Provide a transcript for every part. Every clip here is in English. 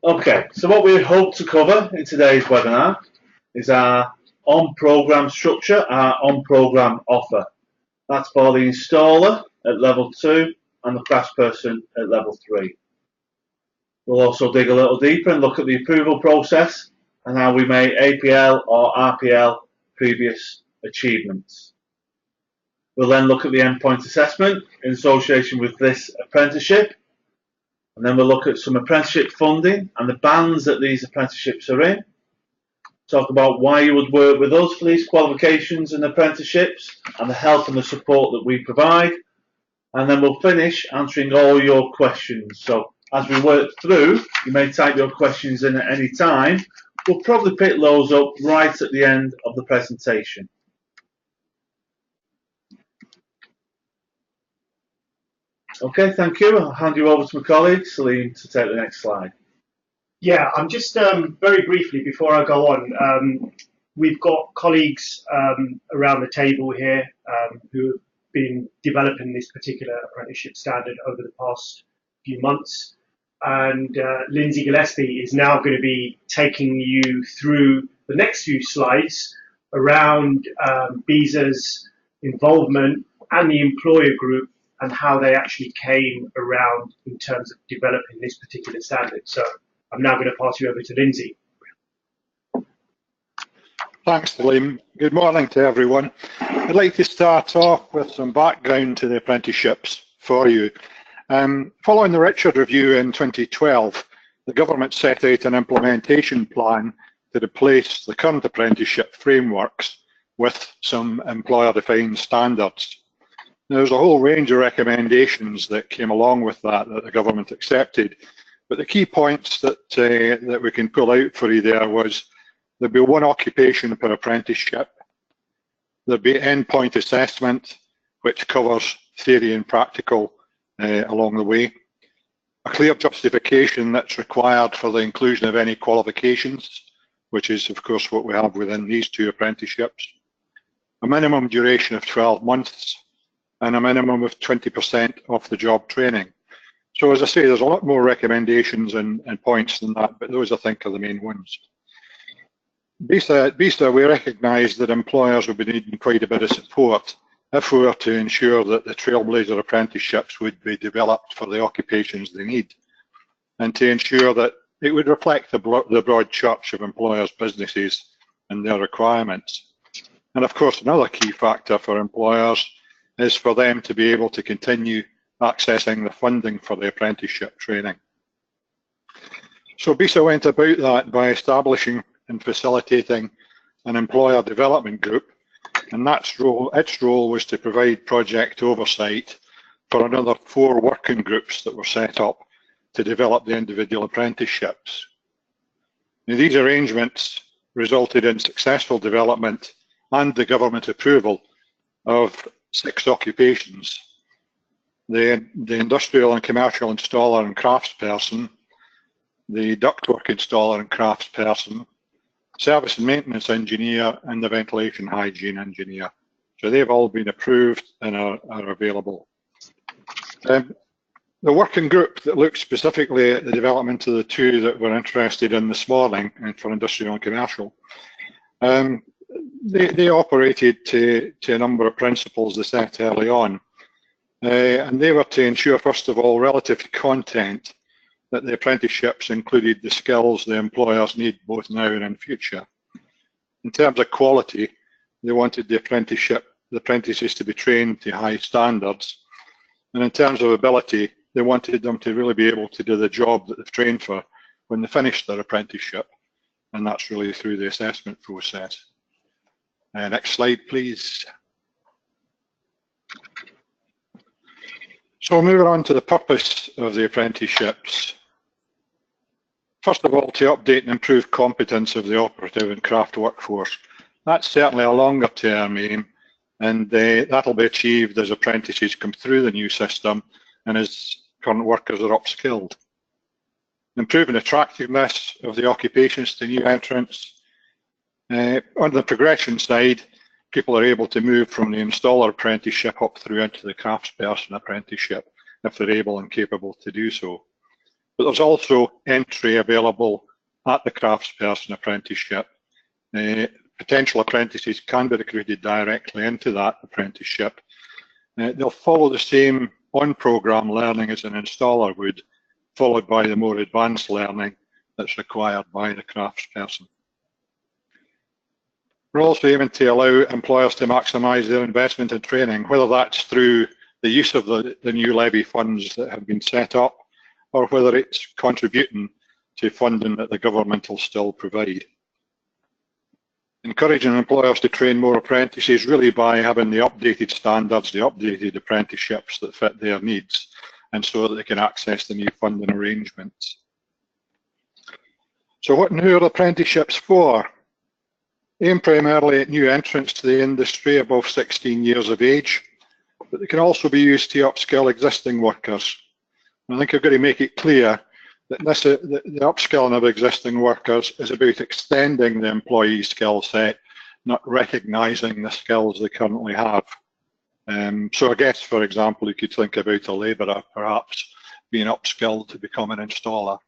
Okay, so what we hope to cover in today's webinar is our on-program structure, our on-program offer. That's for the installer at level 2 and the craftsperson at level 3. We'll also dig a little deeper and look at the approval process and how we may APL or RPL previous achievements. We'll then look at the endpoint assessment in association with this apprenticeship, and then we'll look at some apprenticeship funding and the bands that these apprenticeships are in. Talk about why you would work with us for these qualifications and apprenticeships and the help and the support that we provide. And then we'll finish answering all your questions. So as we work through, you may type your questions in at any time. We'll probably pick those up right at the end of the presentation. Okay, thank you. I'll hand you over to my colleague, Salim, to take the next slide. Yeah, I'm just very briefly, before I go on, we've got colleagues around the table here who have been developing this particular apprenticeship standard over the past few months. And Lindsay Gillespie is now going to be taking you through the next few slides around BISA's involvement and the employer group and how they actually came around in terms of developing this particular standard. So I'm now going to pass you over to Lindsay. Thanks, Liam. Good morning to everyone. I'd like to start off with some background to the apprenticeships for you. Following the Richard Review in 2012, the government set out an implementation plan to replace the current apprenticeship frameworks with some employer-defined standards. There's a whole range of recommendations that came along with that the government accepted, but the key points that we can pull out for you there was there'd be one occupation per apprenticeship, there'd be endpoint assessment, which covers theory and practical along the way, a clear justification that's required for the inclusion of any qualifications, which is of course what we have within these two apprenticeships, a minimum duration of 12 months, and a minimum of 20% off the job training. So as I say, there's a lot more recommendations and points than that, but those I think are the main ones. BISA, we recognise that employers will be needing quite a bit of support if we were to ensure that the Trailblazer apprenticeships would be developed for the occupations they need, and to ensure that it would reflect the broad church of employers' businesses and their requirements. And of course, another key factor for employers is for them to be able to continue accessing the funding for the apprenticeship training. So BISA went about that by establishing and facilitating an employer development group, and its role was to provide project oversight for another 4 working groups that were set up to develop the individual apprenticeships. Now, these arrangements resulted in successful development and the government approval of 6 occupations: the industrial and commercial installer and craftsperson, the ductwork installer and craftsperson, service and maintenance engineer, and the ventilation hygiene engineer. So they've all been approved and are available. The working group that looked specifically at the development of the 2 that we're interested in this morning, and for industrial and commercial, they operated to a number of principles they set early on. And they were to ensure, first of all, relative to content, that the apprenticeships included the skills the employers need both now and in future. In terms of quality, they wanted the apprentices to be trained to high standards. And in terms of ability, they wanted them to really be able to do the job that they've trained for when they finish their apprenticeship. And that's really through the assessment process. Next slide, please. So moving on to the purpose of the apprenticeships. First of all, to update and improve competence of the operative and craft workforce. That's certainly a longer term aim, and that'll be achieved as apprentices come through the new system and as current workers are upskilled. Improving attractiveness of the occupations to new entrants. On the progression side, people are able to move from the installer apprenticeship up through into the craftsperson apprenticeship if they're able and capable to do so. But there's also entry available at the Craftsperson apprenticeship. Potential apprentices can be recruited directly into that apprenticeship. They'll follow the same on-programme learning as an installer would, followed by the more advanced learning that's required by the Craftsperson. We're also aiming to allow employers to maximise their investment in training, whether that's through the use of the new levy funds that have been set up, or whether it's contributing to funding that the government will still provide. Encouraging employers to train more apprentices really by having the updated standards, the updated apprenticeships that fit their needs, and so that they can access the new funding arrangements. So what and who are apprenticeships for? Aimed primarily at new entrants to the industry above 16 years of age, but they can also be used to upskill existing workers. I think I've got to make it clear that the upskilling of existing workers is about extending the employee skill set, not recognising the skills they currently have. So I guess, for example, you could think about a labourer perhaps being upskilled to become an installer,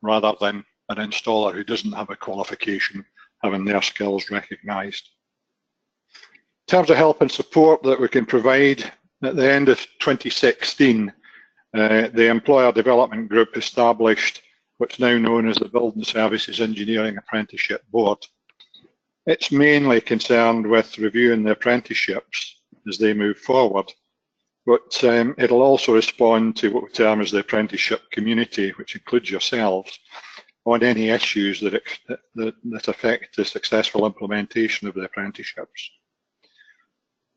rather than an installer who doesn't have a qualification having their skills recognised. In terms of help and support that we can provide, at the end of 2016, the Employer Development Group established what's now known as the Building Services Engineering Apprenticeship Board. It's mainly concerned with reviewing the apprenticeships as they move forward, but it'll also respond to what we term as the apprenticeship community, which includes yourselves, on any issues that affect the successful implementation of the apprenticeships.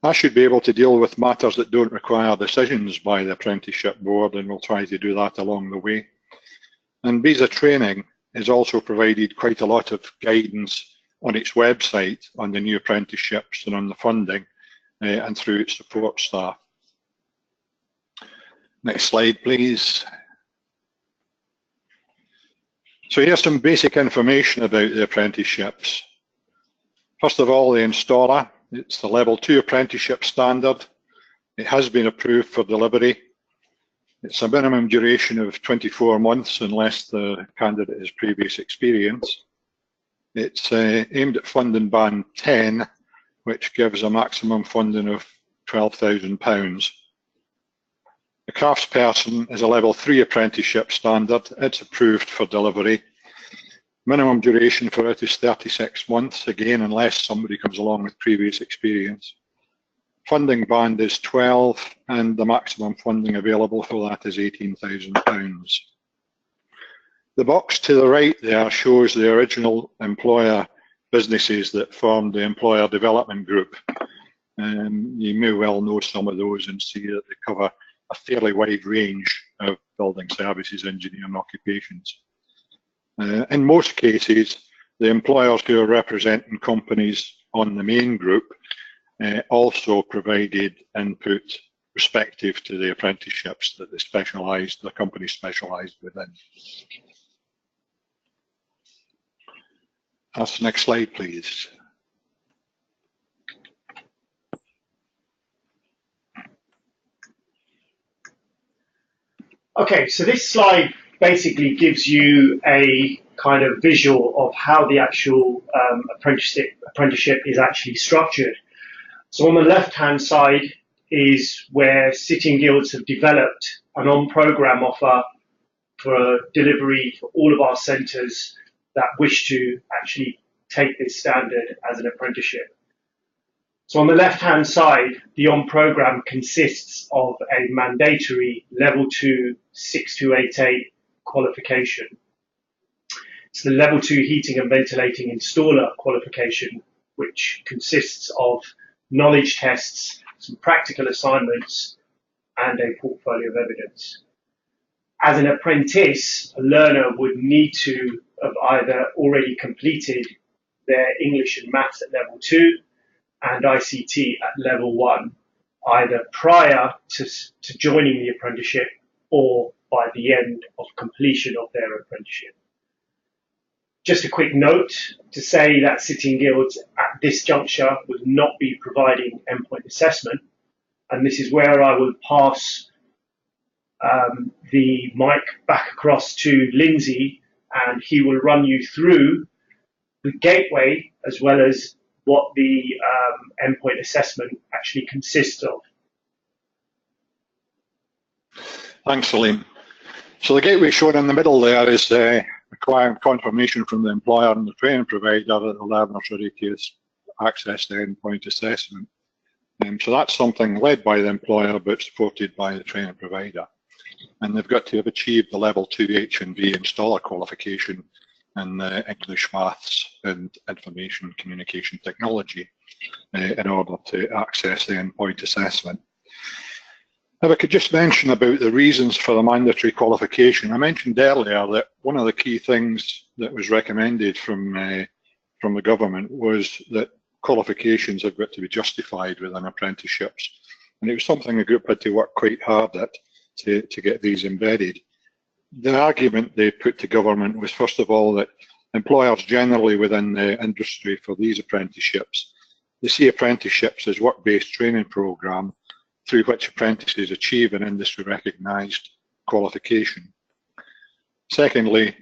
I should be able to deal with matters that don't require decisions by the Apprenticeship Board, and we'll try to do that along the way. And visa training has also provided quite a lot of guidance on its website on the new apprenticeships and on the funding and through its support staff. Next slide, please. So here's some basic information about the apprenticeships. First of all, the installer. It's the level 2 apprenticeship standard. It has been approved for delivery. It's a minimum duration of 24 months unless the candidate has previous experience. It's aimed at funding band 10, which gives a maximum funding of £12,000. The Craftsperson is a level 3 apprenticeship standard. It's approved for delivery. Minimum duration for it is 36 months, again, unless somebody comes along with previous experience. Funding band is 12, and the maximum funding available for that is £18,000. The box to the right there shows the original employer businesses that formed the Employer Development Group. You may well know some of those and see that they cover a fairly wide range of building services engineering occupations. In most cases, the employers who are representing companies on the main group also provided input respective to the apprenticeships that the company specialised within. That's the next slide, please. Okay, so this slide basically gives you a kind of visual of how the actual apprenticeship is actually structured. So on the left-hand side is where City and Guilds have developed an on-programme offer for delivery for all of our centres that wish to actually take this standard as an apprenticeship. So on the left-hand side, the on-programme consists of a mandatory Level 2 6288 qualification. It's the Level 2 Heating and Ventilating Installer qualification, which consists of knowledge tests, some practical assignments, and a portfolio of evidence. As an apprentice, a learner would need to have either already completed their English and Maths at Level 2 and ICT at Level 1, either prior to joining the apprenticeship or by the end of completion of their apprenticeship. Just a quick note to say that City and Guilds at this juncture will not be providing endpoint assessment, and this is where I will pass the mic back across to Lindsay, and he will run you through the gateway as well as what the endpoint assessment actually consists of. Thanks, Salim. So the gateway shown in the middle there is requiring confirmation from the employer and the training provider that the learners are ready to access the endpoint assessment. So that's something led by the employer but supported by the training provider. And they've got to have achieved the level 2 H&V installer qualification in English, Maths and Information Communication Technology in order to access the endpoint assessment. If I could just mention about the reasons for the mandatory qualification. I mentioned earlier that one of the key things that was recommended from the government was that qualifications have got to be justified within apprenticeships. And it was something the group had to work quite hard at to get these embedded. The argument they put to government was, first of all, that employers generally within the industry for these apprenticeships, they see apprenticeships as work-based training programme through which apprentices achieve an industry recognised qualification. Secondly,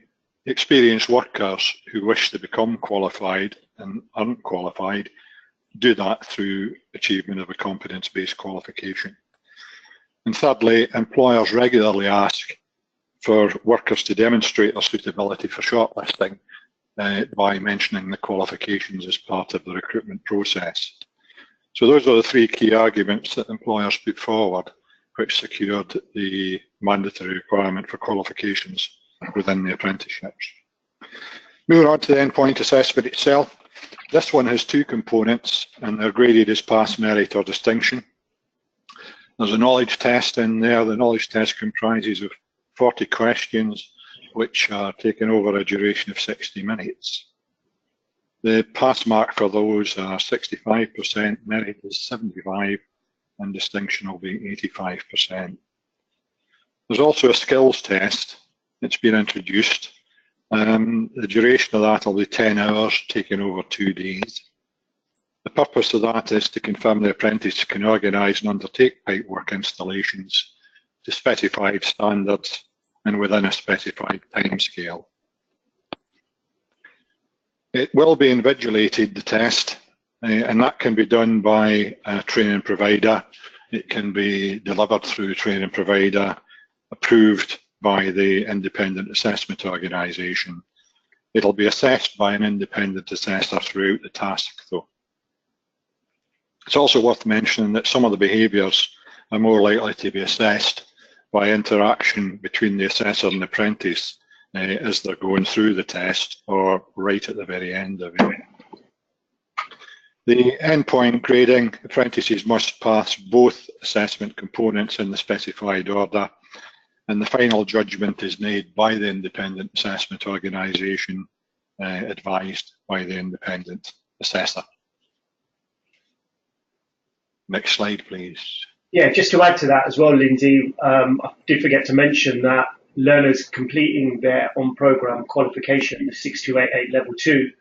experienced workers who wish to become qualified and aren't qualified do that through achievement of a competence-based qualification. And thirdly, employers regularly ask for workers to demonstrate their suitability for shortlisting by mentioning the qualifications as part of the recruitment process. So those are the three key arguments that employers put forward, which secured the mandatory requirement for qualifications within the apprenticeships. Moving on to the endpoint assessment itself, this one has two components and they're graded as pass, merit or distinction. There's a knowledge test in there. The knowledge test comprises of 40 questions which are taken over a duration of 60 minutes. The pass mark for those are 65%, merit is 75%, and distinction will be 85%. There's also a skills test that's been introduced. The duration of that will be 10 hours, taken over 2 days. The purpose of that is to confirm the apprentice can organise and undertake pipework installations to specified standards and within a specified timescale. It will be invigilated, the test, and that can be done by a training provider. It can be delivered through a training provider, approved by the independent assessment organisation. It'll be assessed by an independent assessor throughout the task though. It's also worth mentioning that some of the behaviours are more likely to be assessed by interaction between the assessor and the apprentice as they're going through the test or right at the very end of it. The endpoint grading, apprentices must pass both assessment components in the specified order, and the final judgment is made by the independent assessment organisation, advised by the independent assessor. Next slide, please. Yeah, just to add to that as well, Lindsay, I did forget to mention that learners completing their on-programme qualification, the 6288 Level 2,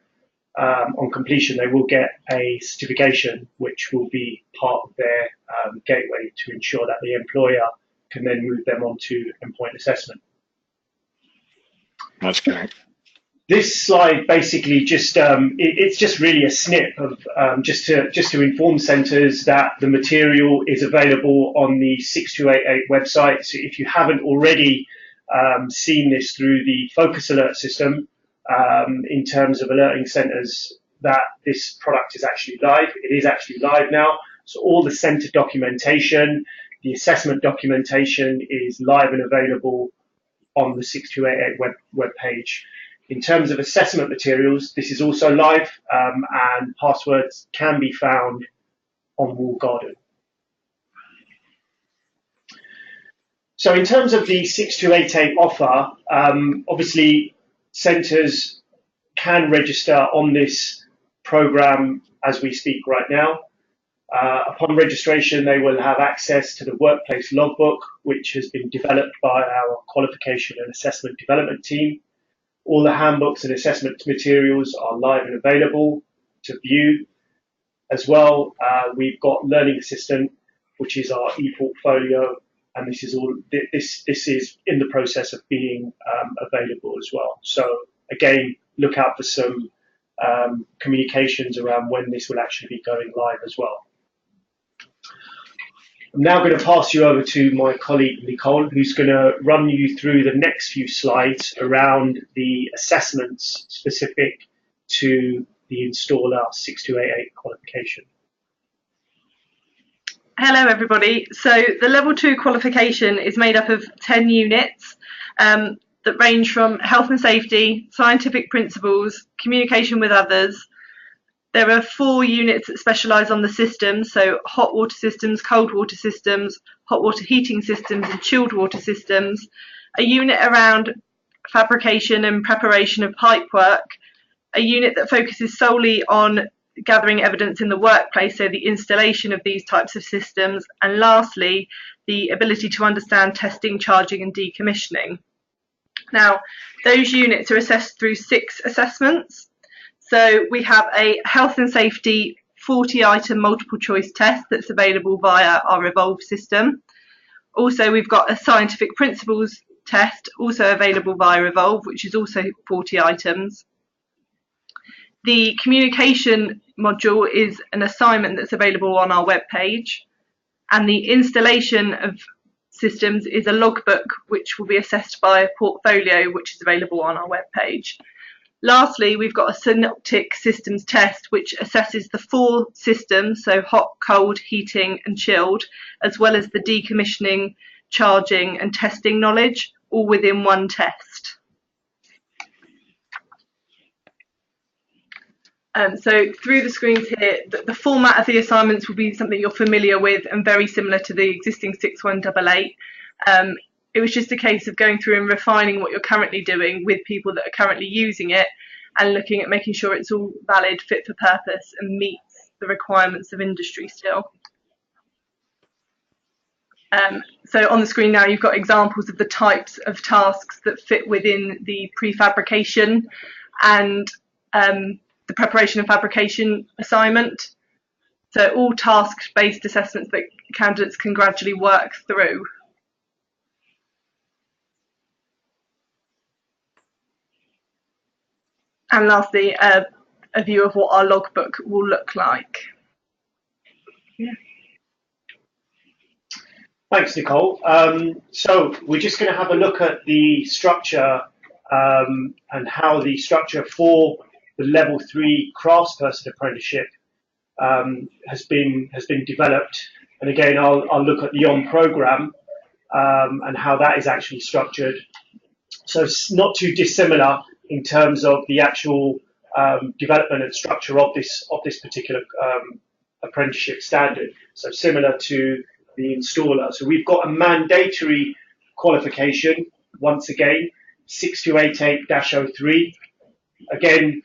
on completion they will get a certification which will be part of their gateway to ensure that the employer can then move them on to endpoint assessment. That's correct. This slide basically just, it's just really a snip of just to inform centres that the material is available on the 6288 website. So if you haven't already seen this through the Focus Alert system, in terms of alerting centres that this product is actually live, it is actually live now. So all the centre documentation, the assessment documentation is live and available on the 6288 web page. In terms of assessment materials, this is also live, and passwords can be found on Wall Garden. So in terms of the 6288 offer, obviously centres can register on this programme as we speak right now. Upon registration, they will have access to the workplace logbook, which has been developed by our qualification and assessment development team. All the handbooks and assessment materials are live and available to view. As well, we've got Learning Assistant, which is our e-portfolio and this is all this is in the process of being available as well. So again, look out for some communications around when this will actually be going live as well. I'm now going to pass you over to my colleague Nicole, who's going to run you through the next few slides around the assessments specific to the installer 6288 qualification. Hello everybody. So the level 2 qualification is made up of 10 units that range from health and safety, scientific principles, communication with others. There are 4 units that specialise on the systems, so hot water systems, cold water systems, hot water heating systems and chilled water systems. A unit around fabrication and preparation of pipework. A unit that focuses solely on gathering evidence in the workplace, so the installation of these types of systems. And lastly, the ability to understand testing, charging and decommissioning. Now, those units are assessed through 6 assessments. So we have a health and safety 40-item multiple choice test that's available via our Evolve system. Also, we've got a scientific principles test also available via Evolve, which is also 40 items. The communication module is an assignment that's available on our webpage, and the installation of systems is a logbook which will be assessed by a portfolio which is available on our webpage. Lastly, we've got a synoptic systems test which assesses the 4 systems, so hot, cold, heating and chilled, as well as the decommissioning, charging and testing knowledge, all within one test. So through the screens here, the format of the assignments will be something you're familiar with and very similar to the existing 6188. It was just a case of going through and refining what you're currently doing with people that are currently using it and looking at making sure it's all valid, fit for purpose and meets the requirements of industry still. So on the screen now you've got examples of the types of tasks that fit within the prefabrication and the preparation and fabrication assignment. So all task-based assessments that candidates can gradually work through. And lastly, a view of what our logbook will look like. Yeah. Thanks, Nicole. So we're just going to have a look at the structure and how the structure for the level 3 craftsperson apprenticeship has been developed. And again, I'll look at the on-programme and how that is actually structured. So it's not too dissimilar in terms of the actual development and structure of this particular apprenticeship standard. So similar to the installer. So we've got a mandatory qualification, once again, 6288-03. Again,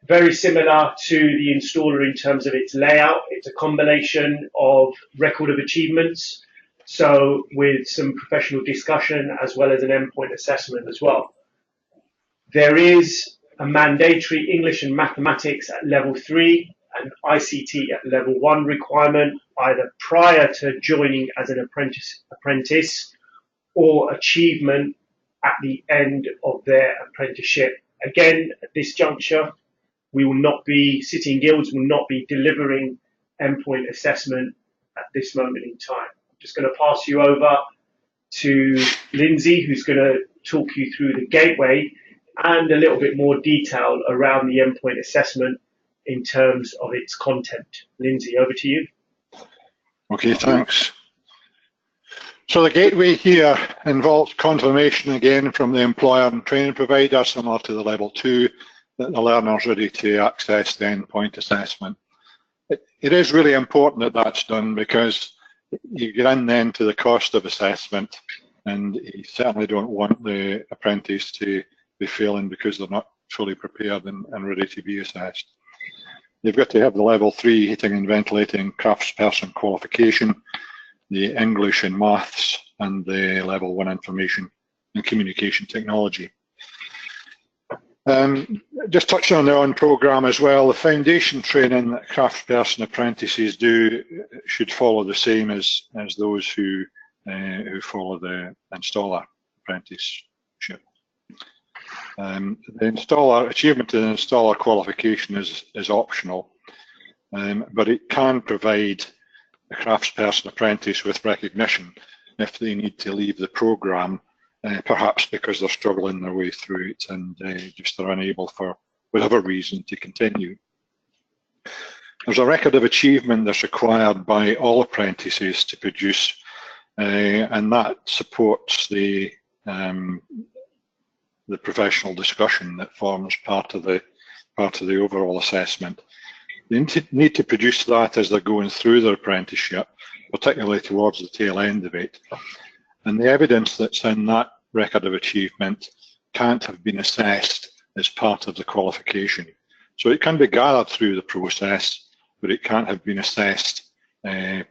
very similar to the installer in terms of its layout. It's a combination of record of achievements, so with some professional discussion as well as an endpoint assessment as well. There is a mandatory English and mathematics at level 3 and ICT at level 1 requirement, either prior to joining as an apprentice or achievement at the end of their apprenticeship. Again, at this juncture, we will not be, City and Guilds will not be delivering endpoint assessment at this moment in time. I'm just going to pass you over to Lindsay, who's going to talk you through the gateway and a little bit more detail around the endpoint assessment in terms of its content. Lindsay, over to you. Okay, thanks. So the gateway here involves confirmation again from the employer and training provider, similar to the level 2, that the learner is ready to access the endpoint assessment. It is really important that that's done, because you get in then to the cost of assessment, and you certainly don't want the apprentice to be failing because they're not fully prepared and ready to be assessed. You've got to have the level 3 heating and ventilating craftsperson qualification, the English and maths, and the level 1 information and communication technology. Just touching on the on-programme as well, the foundation training that craftsperson apprentices do should follow the same as those who who follow the installer apprenticeship. The installer achievement of the installer qualification is optional, but it can provide a craftsperson apprentice with recognition if they need to leave the programme, perhaps because they're struggling their way through it and just are unable for whatever reason to continue. There's a record of achievement that's required by all apprentices to produce, and that supports the professional discussion that forms part of the overall assessment. They need to produce that as they're going through their apprenticeship, particularly towards the tail end of it. And the evidence that's in that record of achievement can't have been assessed as part of the qualification. So it can be gathered through the process, but it can't have been assessed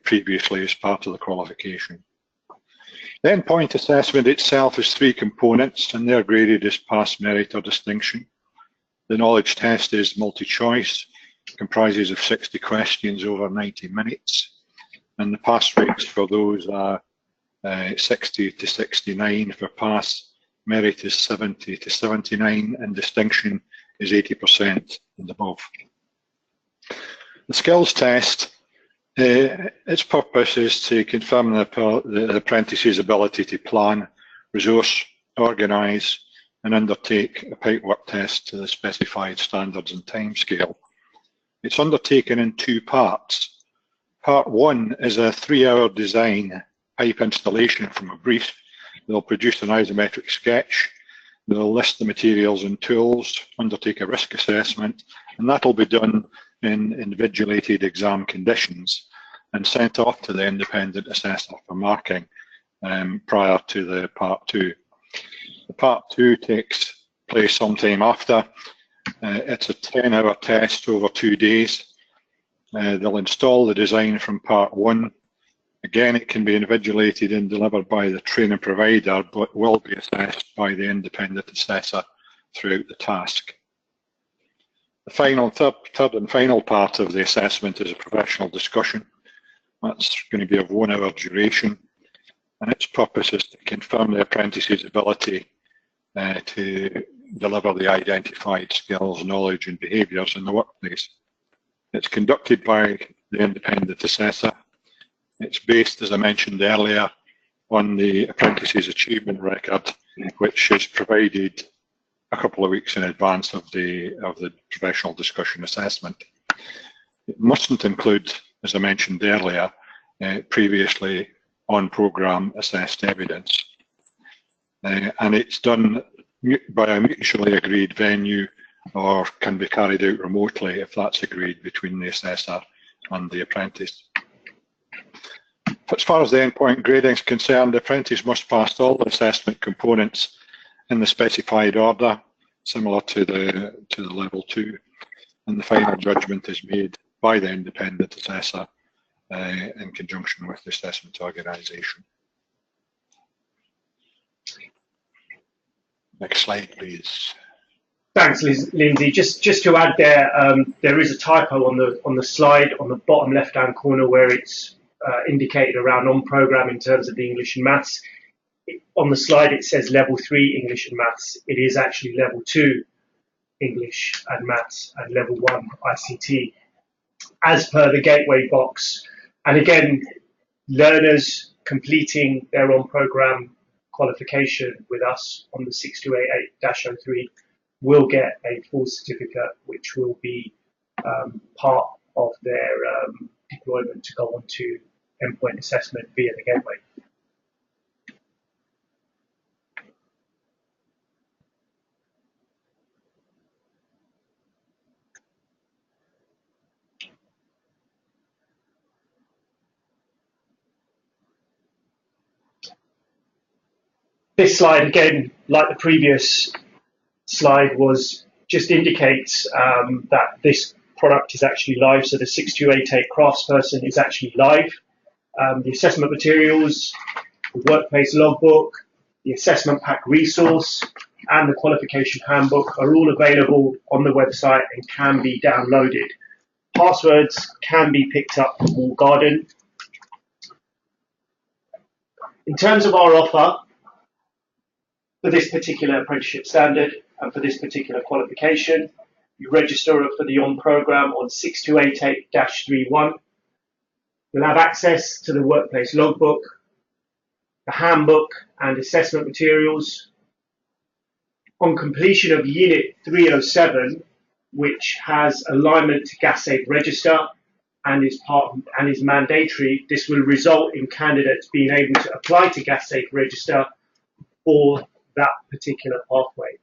previously as part of the qualification. The endpoint assessment itself is 3 components, and they're graded as pass, merit or distinction. The knowledge test is multi-choice, comprises of 60 questions over 90 minutes, and the pass rates for those are 60 to 69 for pass, merit is 70 to 79, and distinction is 80% and above. The skills test, its purpose is to confirm the apprentice's ability to plan, resource, organise and undertake a pipework test to the specified standards and timescale. It's undertaken in 2 parts. Part 1 is a 3-hour design pipe installation from a brief. They'll produce an isometric sketch, they'll list the materials and tools, undertake a risk assessment, and that'll be done in invigilated exam conditions and sent off to the independent assessor for marking prior to the Part 2. The Part 2 takes place sometime after. It's a 10-hour test over 2 days. They'll install the design from Part 1. Again, it can be invigilated and delivered by the training provider, but will be assessed by the independent assessor throughout the task. The final, third and final part of the assessment is a professional discussion. That's going to be of 1 hour duration, and its purpose is to confirm the apprentice's ability to deliver the identified skills, knowledge and behaviours in the workplace. It's conducted by the independent assessor. It's based, as I mentioned earlier, on the apprentice's achievement record, which is provided a couple of weeks in advance of the professional discussion assessment. It mustn't include, as I mentioned earlier, previously on-programme assessed evidence. And it's done by a mutually agreed venue or can be carried out remotely if that's agreed between the assessor and the apprentice. As far as the endpoint grading is concerned, the apprentice must pass all the assessment components in the specified order, similar to the level 2, and the final judgment is made by the independent assessor in conjunction with the assessment organisation. Next slide, please. Thanks, Lindsay. Just to add there is a typo on the slide on the bottom left-hand corner where it's indicated around on-programme in terms of the English and Maths. On the slide it says level 3 English and Maths. It is actually level 2 English and Maths and level 1 ICT, as per the gateway box. And again, learners completing their on-programme qualification with us on the 6288-03 will get a full certificate, which will be part of their deployment to go on to endpoint assessment via the gateway. This slide, again, like the previous slide, was just indicates that this product is actually live. So the 6288 Craftsperson is actually live. The assessment materials, the workplace logbook, the assessment pack resource, and the qualification handbook are all available on the website and can be downloaded. Passwords can be picked up from Wall Garden. In terms of our offer for this particular apprenticeship standard and for this particular qualification, you register for the on-programme on 6288-31. You'll have access to the workplace logbook, the handbook and assessment materials. On completion of Unit 307, which has alignment to Gas Safe Register and is mandatory, this will result in candidates being able to apply to Gas Safe Register for that particular pathway.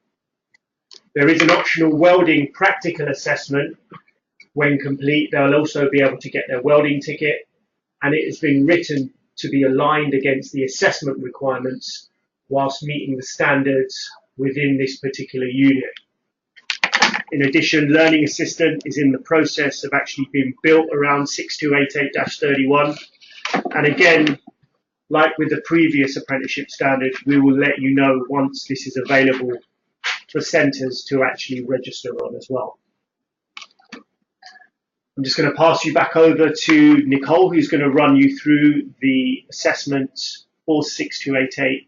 There is an optional welding practical assessment. When complete, they'll also be able to get their welding ticket, and it has been written to be aligned against the assessment requirements whilst meeting the standards within this particular unit. In addition, Learning Assistant is in the process of actually being built around 6288-31. And again, like with the previous apprenticeship standard, we will let you know once this is available for centres to actually register on as well. I'm just going to pass you back over to Nicole, who's going to run you through the assessments for 6288-31.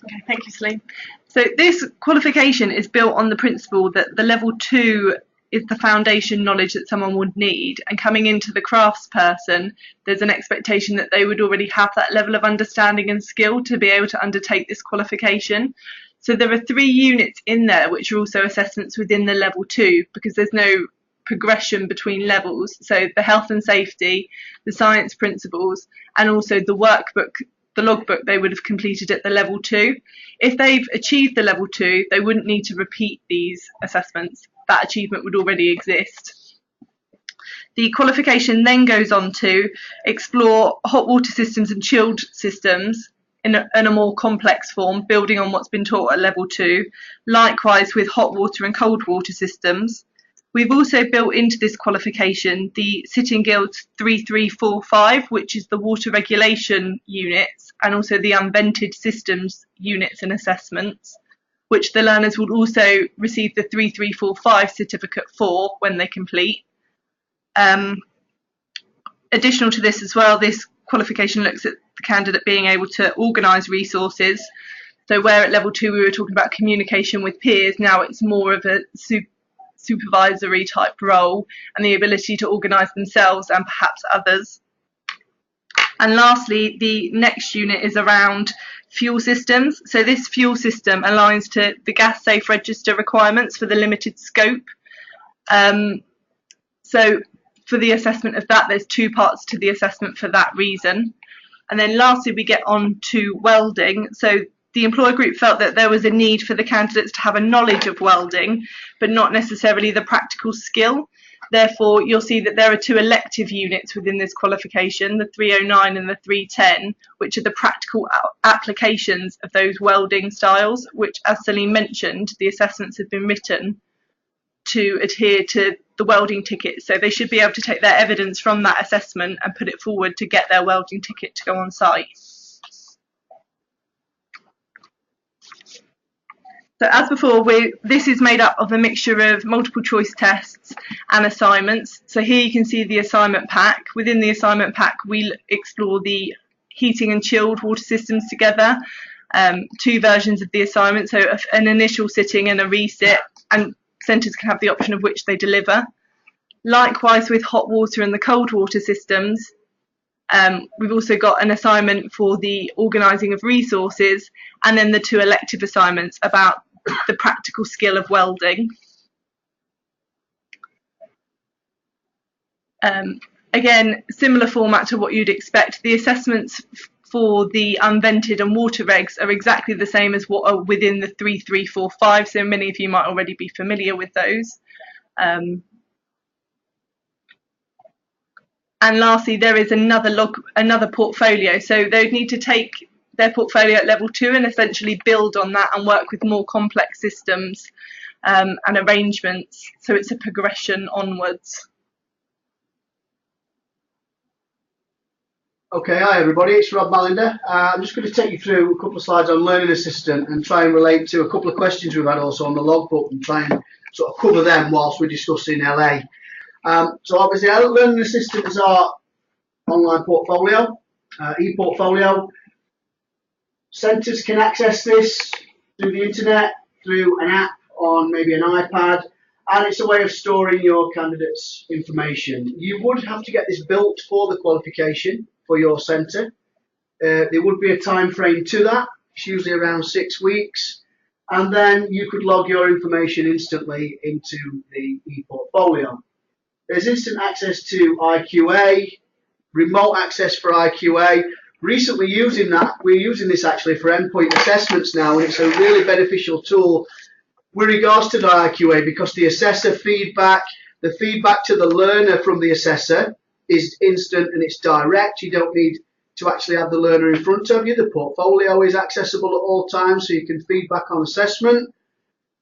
Okay, thank you, Celine. So this qualification is built on the principle that the level 2 is the foundation knowledge that someone would need, and coming into the craftsperson, there's an expectation that they would already have that level of understanding and skill to be able to undertake this qualification. So there are 3 units in there which are also assessments within the level 2, because there's no progression between levels. So the health and safety, the science principles, and also the workbook, the logbook they would have completed at the level 2. If they've achieved the level 2, they wouldn't need to repeat these assessments. That achievement would already exist. The qualification then goes on to explore hot water systems and chilled systems in a more complex form, building on what's been taught at level 2. Likewise with hot water and cold water systems. We've also built into this qualification the Sitting Guilds 3345, which is the water regulation units, and also the unvented systems units and assessments, which the learners will also receive the 3345 certificate for when they complete. Additional to this as well, this qualification looks at the candidate being able to organise resources. So where at level 2 we were talking about communication with peers, now it's more of a supervisory type role, and the ability to organise themselves and perhaps others. And lastly, the next unit is around fuel systems. So this fuel system aligns to the Gas Safe Register requirements for the limited scope. So for the assessment of that, there's 2 parts to the assessment for that reason. And then lastly, we get on to welding. So the employer group felt that there was a need for the candidates to have a knowledge of welding, but not necessarily the practical skill. Therefore, you'll see that there are 2 elective units within this qualification, the 309 and the 310, which are the practical applications of those welding styles, which, as Celine mentioned, the assessments have been written to adhere to the welding ticket. So they should be able to take their evidence from that assessment and put it forward to get their welding ticket to go on site. So as before, this is made up of a mixture of multiple choice tests and assignments. So here you can see the assignment pack. Within the assignment pack, we explore the heating and chilled water systems together, 2 versions of the assignment, so an initial sitting and a resit, and centres can have the option of which they deliver. Likewise with hot water and the cold water systems, we've also got an assignment for the organising of resources, and then the 2 elective assignments about the practical skill of welding. Again, similar format to what you'd expect. The assessments for the unvented and water regs are exactly the same as what are within the 3345, so many of you might already be familiar with those. And lastly, there is another portfolio. So they would need to take their portfolio at level 2 and essentially build on that and work with more complex systems and arrangements. So it's a progression onwards. Okay, hi everybody, it's Rob Malinder. I'm just going to take you through a couple of slides on Learning Assistant and try and relate to a couple of questions we've had also on the logbook and try and sort of cover them whilst we're discussing LA. So obviously Learning Assistant is our online portfolio. e-portfolio. Centres can access this through the internet, through an app on maybe an iPad, and it's a way of storing your candidate's information. You would have to get this built for the qualification for your centre. There would be a time frame to that. It's usually around 6 weeks, and then you could log your information instantly into the e-portfolio. There's instant access to IQA, remote access for IQA. Recently we're using this actually for endpoint assessments now, and it's a really beneficial tool with regards to the IQA, because the assessor feedback, the feedback to the learner from the assessor is instant and it's direct. You don't need to actually have the learner in front of you. The portfolio is accessible at all times, so you can feedback on assessment.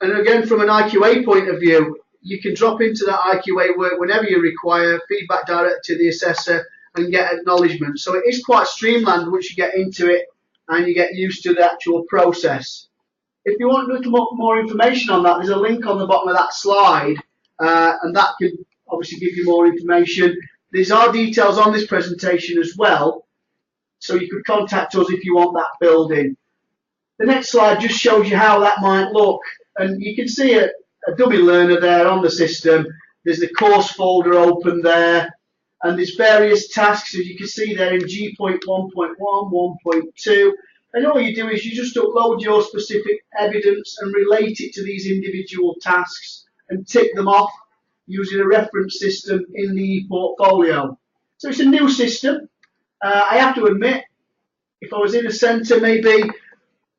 And again, from an IQA point of view, you can drop into that IQA work whenever you require, feedback direct to the assessor, and get acknowledgement. So it is quite streamlined once you get into it and you get used to the actual process. If you want a little more information on that, there's a link on the bottom of that slide, and that can obviously give you more information. There's our details on this presentation as well, so you could contact us if you want that building. The next slide just shows you how that might look, and you can see a dummy learner there on the system. There's the course folder open there, and there's various tasks, as you can see there in G.1.1, 1.2, and all you do is you just upload your specific evidence and relate it to these individual tasks and tick them off using a reference system in the portfolio. So it's a new system. I have to admit, if I was in a centre, maybe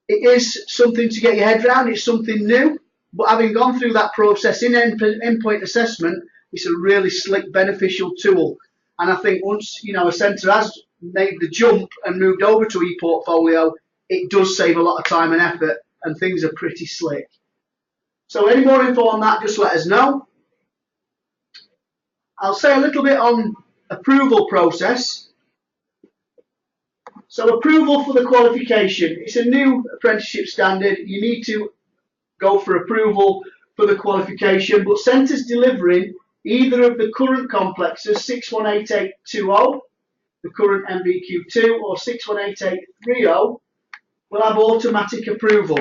it is something to get your head around, it's something new, but having gone through that process in endpoint assessment, it's a really slick, beneficial tool. And I think once a centre has made the jump and moved over to ePortfolio, it does save a lot of time and effort, and things are pretty slick. So any more info on that, just let us know. I'll say a little bit on approval process. So approval for the qualification. It's a new apprenticeship standard. You need to go for approval for the qualification, but centres delivering either of the current complexes, 618820, the current MVQ2, or 618830, will have automatic approval.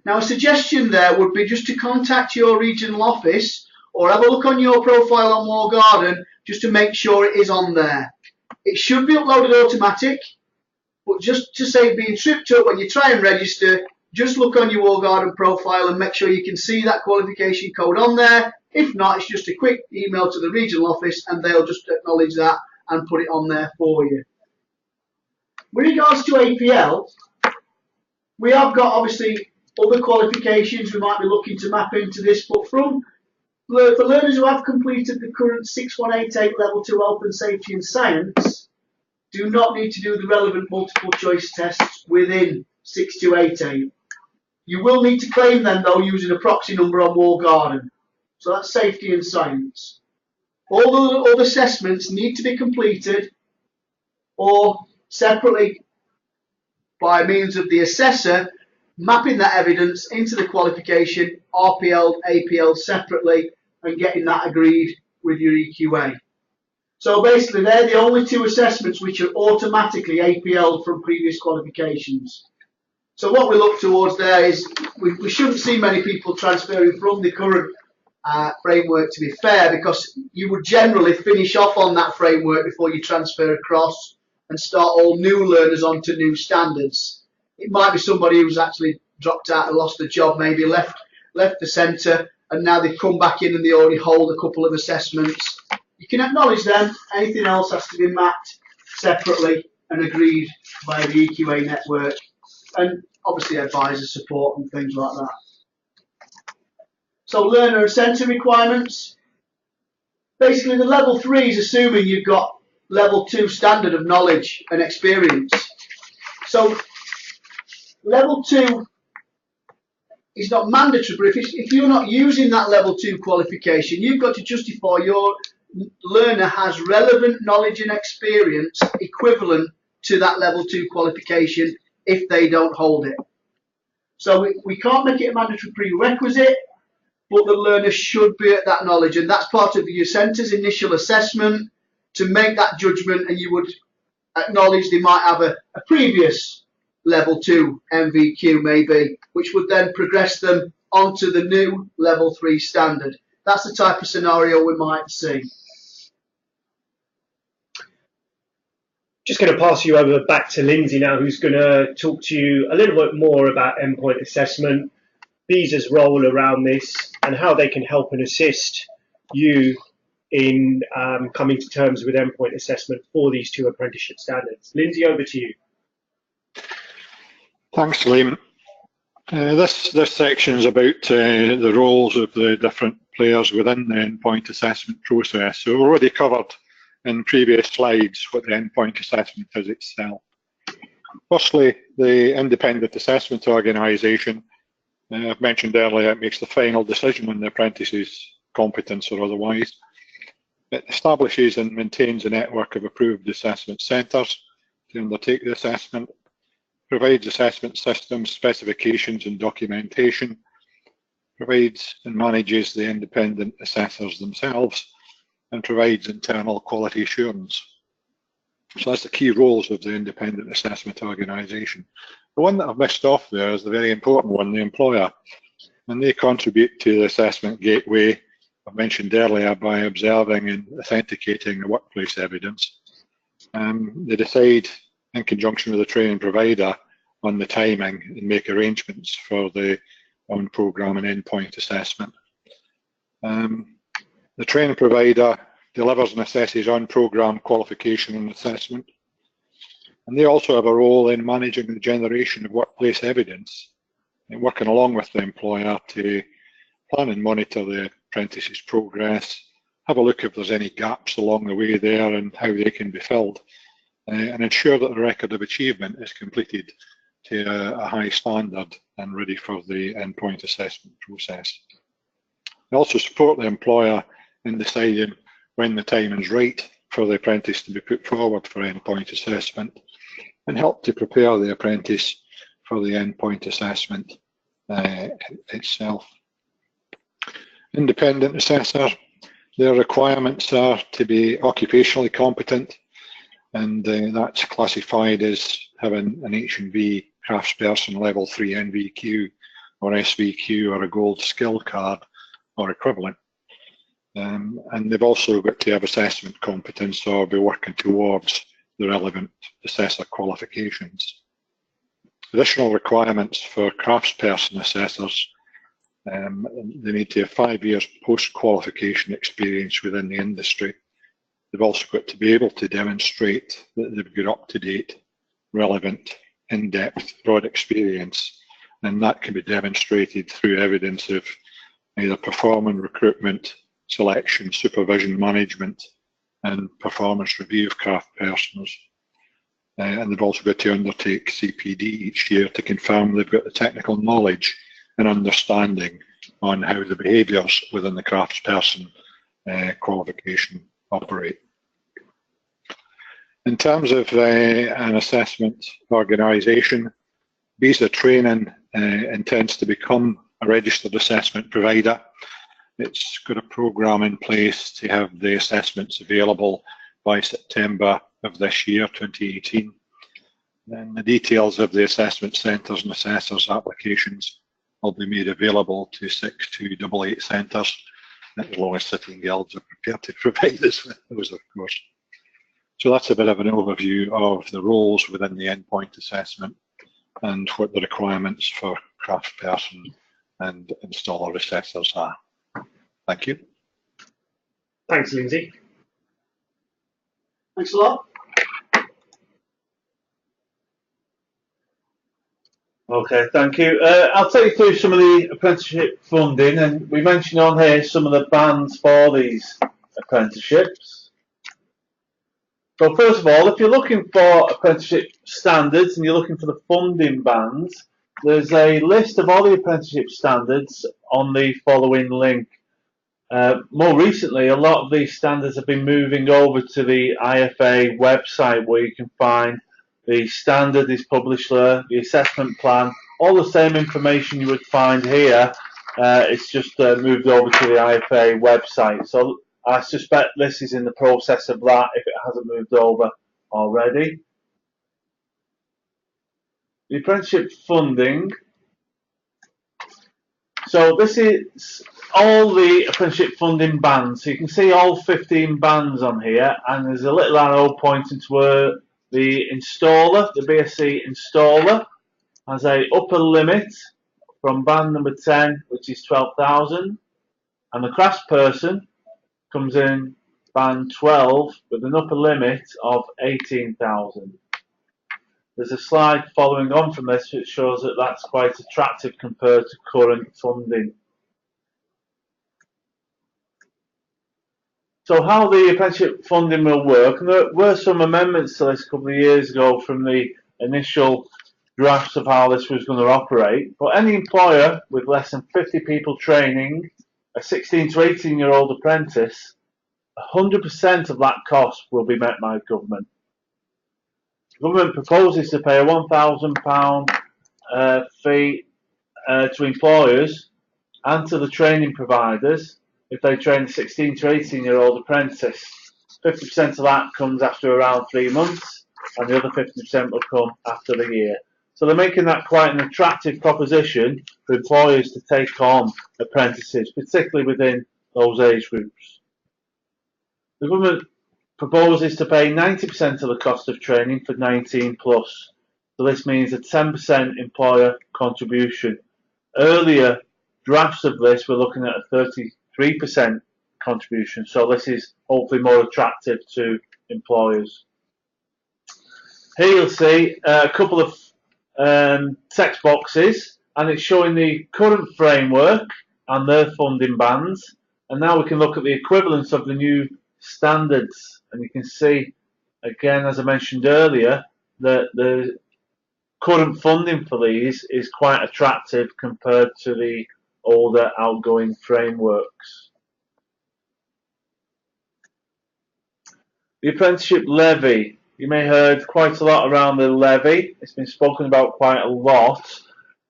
Now, a suggestion there would be just to contact your regional office or have a look on your profile on Wall Garden just to make sure it is on there. It should be uploaded automatic, but just to save being tripped up when you try and register, just look on your Wall Garden profile and make sure you can see that qualification code on there. If not, it's just a quick email to the regional office and they'll just acknowledge that and put it on there for you. With regards to APL, we have got obviously other qualifications we might be looking to map into this, but for learners who have completed the current 6188 Level 2 Health and Safety and Science, do not need to do the relevant multiple choice tests within 6288. You will need to claim them though using a proxy number on Wall Garden. So that's safety and science. All the other assessments need to be completed or separately by means of the assessor mapping that evidence into the qualification, RPL, APL separately, and getting that agreed with your EQA. So basically they're the only two assessments which are automatically APL from previous qualifications. So what we look towards there is we shouldn't see many people transferring from the current framework, to be fair, because you would generally finish off on that framework before you transfer across and start all new learners onto new standards. It might be somebody who's actually dropped out and lost a job, maybe left the centre, and now they come back in and they already hold a couple of assessments. You can acknowledge them. Anything else has to be mapped separately and agreed by the EQA network, and obviously advisor support and things like that. So learner and centre requirements. Basically the level 3 is assuming you've got level 2 standard of knowledge and experience. So level 2 is not mandatory, but if you're not using that level 2 qualification, you've got to justify your learner has relevant knowledge and experience equivalent to that level 2 qualification if they don't hold it. So we can't make it a mandatory prerequisite, but the learner should be at that knowledge, and that's part of your centre's initial assessment to make that judgment, and you would acknowledge they might have a previous level 2 MVQ maybe, which would then progress them onto the new level 3 standard. That's the type of scenario we might see. Just going to pass you over back to Lindsay now, who's going to talk to you a little bit more about endpoint assessment, Visa's role around this, and how they can help and assist you in coming to terms with endpoint assessment for these 2 apprenticeship standards. Lindsay, over to you. Thanks, Liam. This section is about the roles of the different players within the endpoint assessment process. So we've already covered in previous slides what the endpoint assessment is itself. Firstly, the independent assessment organisation, I've mentioned earlier, it makes the final decision on the apprentice's competence or otherwise. It establishes and maintains a network of approved assessment centres to undertake the assessment, provides assessment systems, specifications and documentation, provides and manages the independent assessors themselves, and provides internal quality assurance. So that's the key roles of the independent assessment organisation. The one that I've missed off there is the very important one, the employer. And they contribute to the assessment gateway, I've mentioned earlier, by observing and authenticating the workplace evidence. They decide, in conjunction with the training provider, on the timing and make arrangements for the on-programme and endpoint assessment. The training provider delivers and assesses on-programme qualification and assessment. And they also have a role in managing the generation of workplace evidence and working along with the employer to plan and monitor the apprentice's progress, have a look if there's any gaps along the way there and how they can be filled, and ensure that the record of achievement is completed to a high standard and ready for the endpoint assessment process. They also support the employer in deciding when the time is right for the apprentice to be put forward for endpoint assessment and help to prepare the apprentice for the endpoint assessment itself. Independent assessor, their requirements are to be occupationally competent, and that's classified as having an H&V Craftsperson level 3 NVQ or SVQ or a gold skill card or equivalent. And they've also got to have assessment competence or be working towards the relevant assessor qualifications. Additional requirements for craftsperson assessors, they need to have 5 years post-qualification experience within the industry. They've also got to be able to demonstrate that they've got up-to-date, relevant, in-depth, broad experience, and that can be demonstrated through evidence of either performance recruitment, selection, supervision, management, and performance review of craftspersons. And they've also got to undertake CPD each year to confirm they've got the technical knowledge and understanding on how the behaviours within the craftsperson qualification operate. In terms of an assessment organisation, Visa Training intends to become a registered assessment provider. It's got a programme in place to have the assessments available by September of this year, 2018. And the details of the assessment centres and assessors applications will be made available to 6288 centres. As long as City and Guilds are prepared to provide us with those, of course. So that's a bit of an overview of the roles within the endpoint assessment and what the requirements for craftsperson and installer assessors are. Thank you. Thanks, Lindsay. Thanks a lot. Okay, thank you. I'll take you through some of the apprenticeship funding, and we mentioned on here some of the bands for these apprenticeships. So first of all, if you're looking for apprenticeship standards and you're looking for the funding bands, there's a list of all the apprenticeship standards on the following link. More recently, a lot of these standards have been moving over to the IFA website, where you can find the standard is published there, the assessment plan, all the same information you would find here. It's just moved over to the IFA website. So I suspect this is in the process of that if it hasn't moved over already. The apprenticeship funding. So this is all the apprenticeship funding bands. So you can see all 15 bands on here, and there's a little arrow pointing to where the installer, the BSc installer, has a upper limit from band number 10, which is 12,000, and the craftsperson comes in band 12 with an upper limit of 18,000. There's a slide following on from this which shows that that's quite attractive compared to current funding. So how the apprenticeship funding will work, and there were some amendments to this a couple of years ago from the initial drafts of how this was going to operate, but any employer with less than 50 people training a 16 to 18-year-old apprentice, 100% of that cost will be met by government. The government proposes to pay a £1,000 fee to employers and to the training providers if they train a 16 to 18-year-old apprentice. 50% of that comes after around 3 months, and the other 50% will come after the year. So they're making that quite an attractive proposition for employers to take on apprentices, particularly within those age groups. The government proposes to pay 90% of the cost of training for 19 plus. So this means a 10% employer contribution. Earlier drafts of this were looking at a 33% contribution. So this is hopefully more attractive to employers. Here you'll see a couple of text boxes, and it's showing the current framework and their funding bands. And now we can look at the equivalence of the new standards, and you can see again, as I mentioned earlier, that the current funding for these is quite attractive compared to the older outgoing frameworks. The apprenticeship levy. You may have heard quite a lot around the levy. It's been spoken about quite a lot.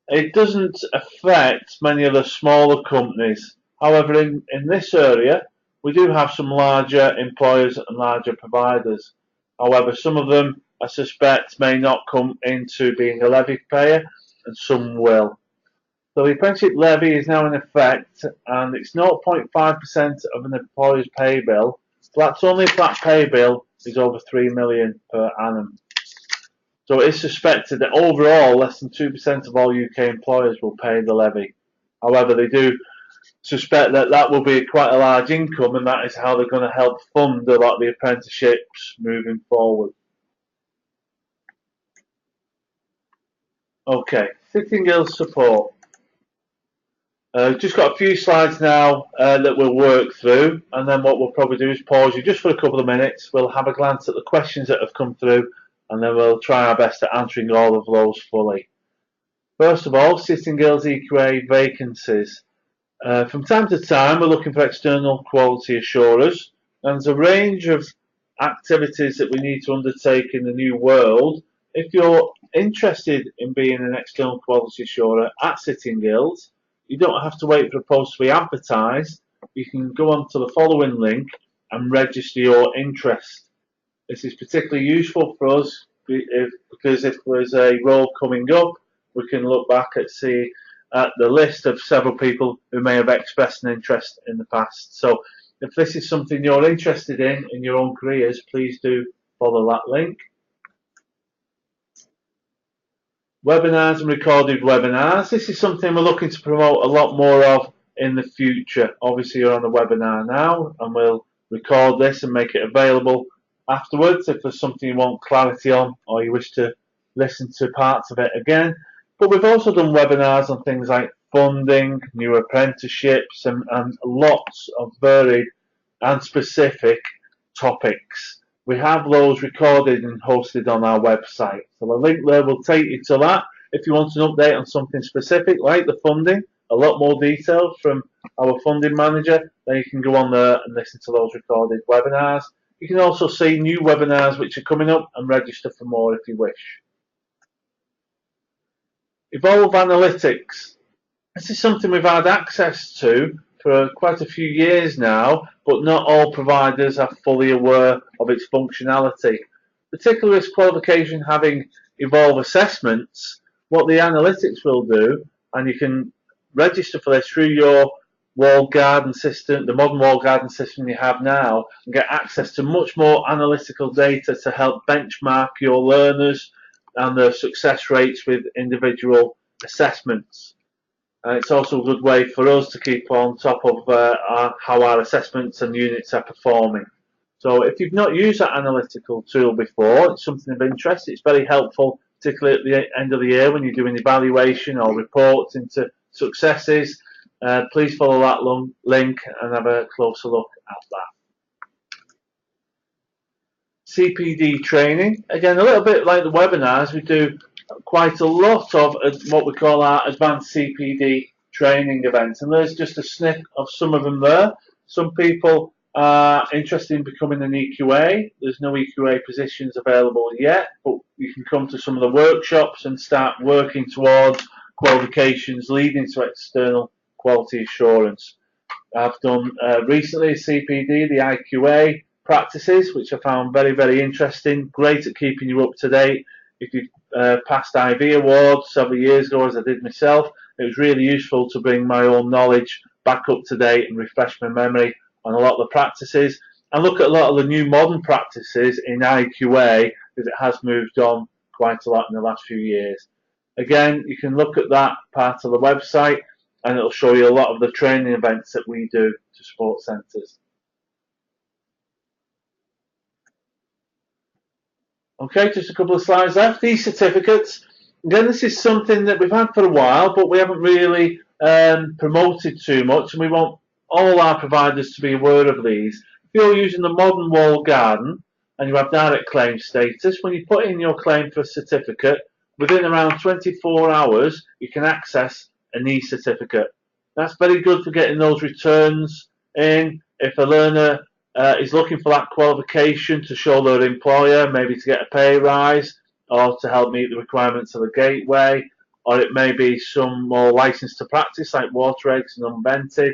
It doesn't affect many of the smaller companies. However, in this area, we do have some larger employers and larger providers. However, some of them, I suspect, may not come into being a levy payer, and some will. So the apprenticeship levy is now in effect, and it's 0.5% of an employer's pay bill. So that's only if that pay bill is over 3 million per annum. So it is suspected that overall less than 2% of all UK employers will pay the levy. However, they do suspect that that will be quite a large income, and that is how they're going to help fund a lot of the apprenticeships moving forward. Okay, Sitting Girls support. Just got a few slides now that we'll work through, and then what we'll probably do is pause you just for a couple of minutes. We'll have a glance at the questions that have come through, and then we'll try our best at answering all of those fully. First of all, Sitting Girls EQA vacancies. From time to time, we're looking for external quality assurers, and there's a range of activities that we need to undertake in the new world. If you're interested in being an external quality assurer at Sitting Girls, you don't have to wait for a post to be advertised. You can go on to the following link and register your interest. This is particularly useful for us because if there's a role coming up, we can look back at the list of several people who may have expressed an interest in the past. So if this is something you're interested in your own careers, please do follow that link. Webinars and recorded webinars. This is something we're looking to promote a lot more of in the future. Obviously, you're on the webinar now, and we'll record this and make it available afterwards if there's something you want clarity on or you wish to listen to parts of it again. But we've also done webinars on things like funding, new apprenticeships, and lots of varied and specific topics. We have those recorded and hosted on our website. So the link there will take you to that. If you want an update on something specific like the funding, a lot more detail from our funding manager, then you can go on there and listen to those recorded webinars. You can also see new webinars which are coming up and register for more if you wish. Evolve Analytics. This is something we've had access to for quite a few years now, but not all providers are fully aware of its functionality. particularly this qualification having evolved assessments, what the analytics will do, and you can register for this through your walled garden system, the modern walled garden system you have now, and get access to much more analytical data to help benchmark your learners and their success rates with individual assessments. And it's also a good way for us to keep on top of how our assessments and units are performing. So if you've not used that analytical tool before, it's something of interest. It's very helpful, particularly at the end of the year when you're doing evaluation or reports into successes. Please follow that link and have a closer look at that. CPD training. Again, a little bit like the webinars, we do quite a lot of what we call our advanced CPD training events. And there's just a snip of some of them there. Some people are interested in becoming an EQA. There's no EQA positions available yet, but you can come to some of the workshops and start working towards qualifications leading to external quality assurance. I've done recently CPD, the IQA practices, which I found very, very interesting. Great at keeping you up to date. If you've passed IV awards several years ago, as I did myself, it was really useful to bring my own knowledge back up to date and refresh my memory on a lot of the practices, and look at a lot of the new modern practices in IQA, because it has moved on quite a lot in the last few years. Again, you can look at that part of the website, and it'll show you a lot of the training events that we do to support centres. Okay, just a couple of slides left. These certificates, again, this is something that we've had for a while, but we haven't really promoted too much, and we want all our providers to be aware of these. If you're using the modern walled garden and you have direct claim status, when you put in your claim for a certificate, within around 24 hours, you can access an e-certificate. That's very good for getting those returns in. If a learner is looking for that qualification to show their employer, maybe to get a pay rise or to help meet the requirements of the gateway, or it may be some more license to practice like water eggs and unvented.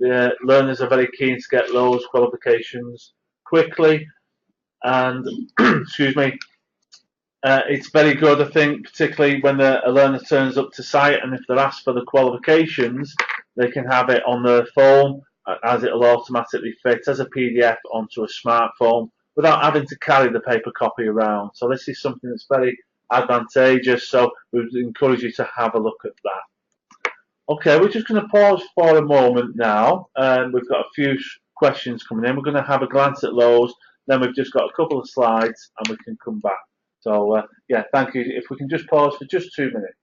The learners are very keen to get those qualifications quickly, and excuse me, it's very good, I think, particularly when a learner turns up to site, and if they're asked for the qualifications, they can have it on their phone, as it'll automatically fit as a PDF onto a smartphone without having to carry the paper copy around. So this is something that's very advantageous, so we would encourage you to have a look at that. Okay, we're just going to pause for a moment now, and we've got a few questions coming in. We're going to have a glance at those, then we've just got a couple of slides and we can come back. So, yeah, thank you. If we can just pause for just 2 minutes.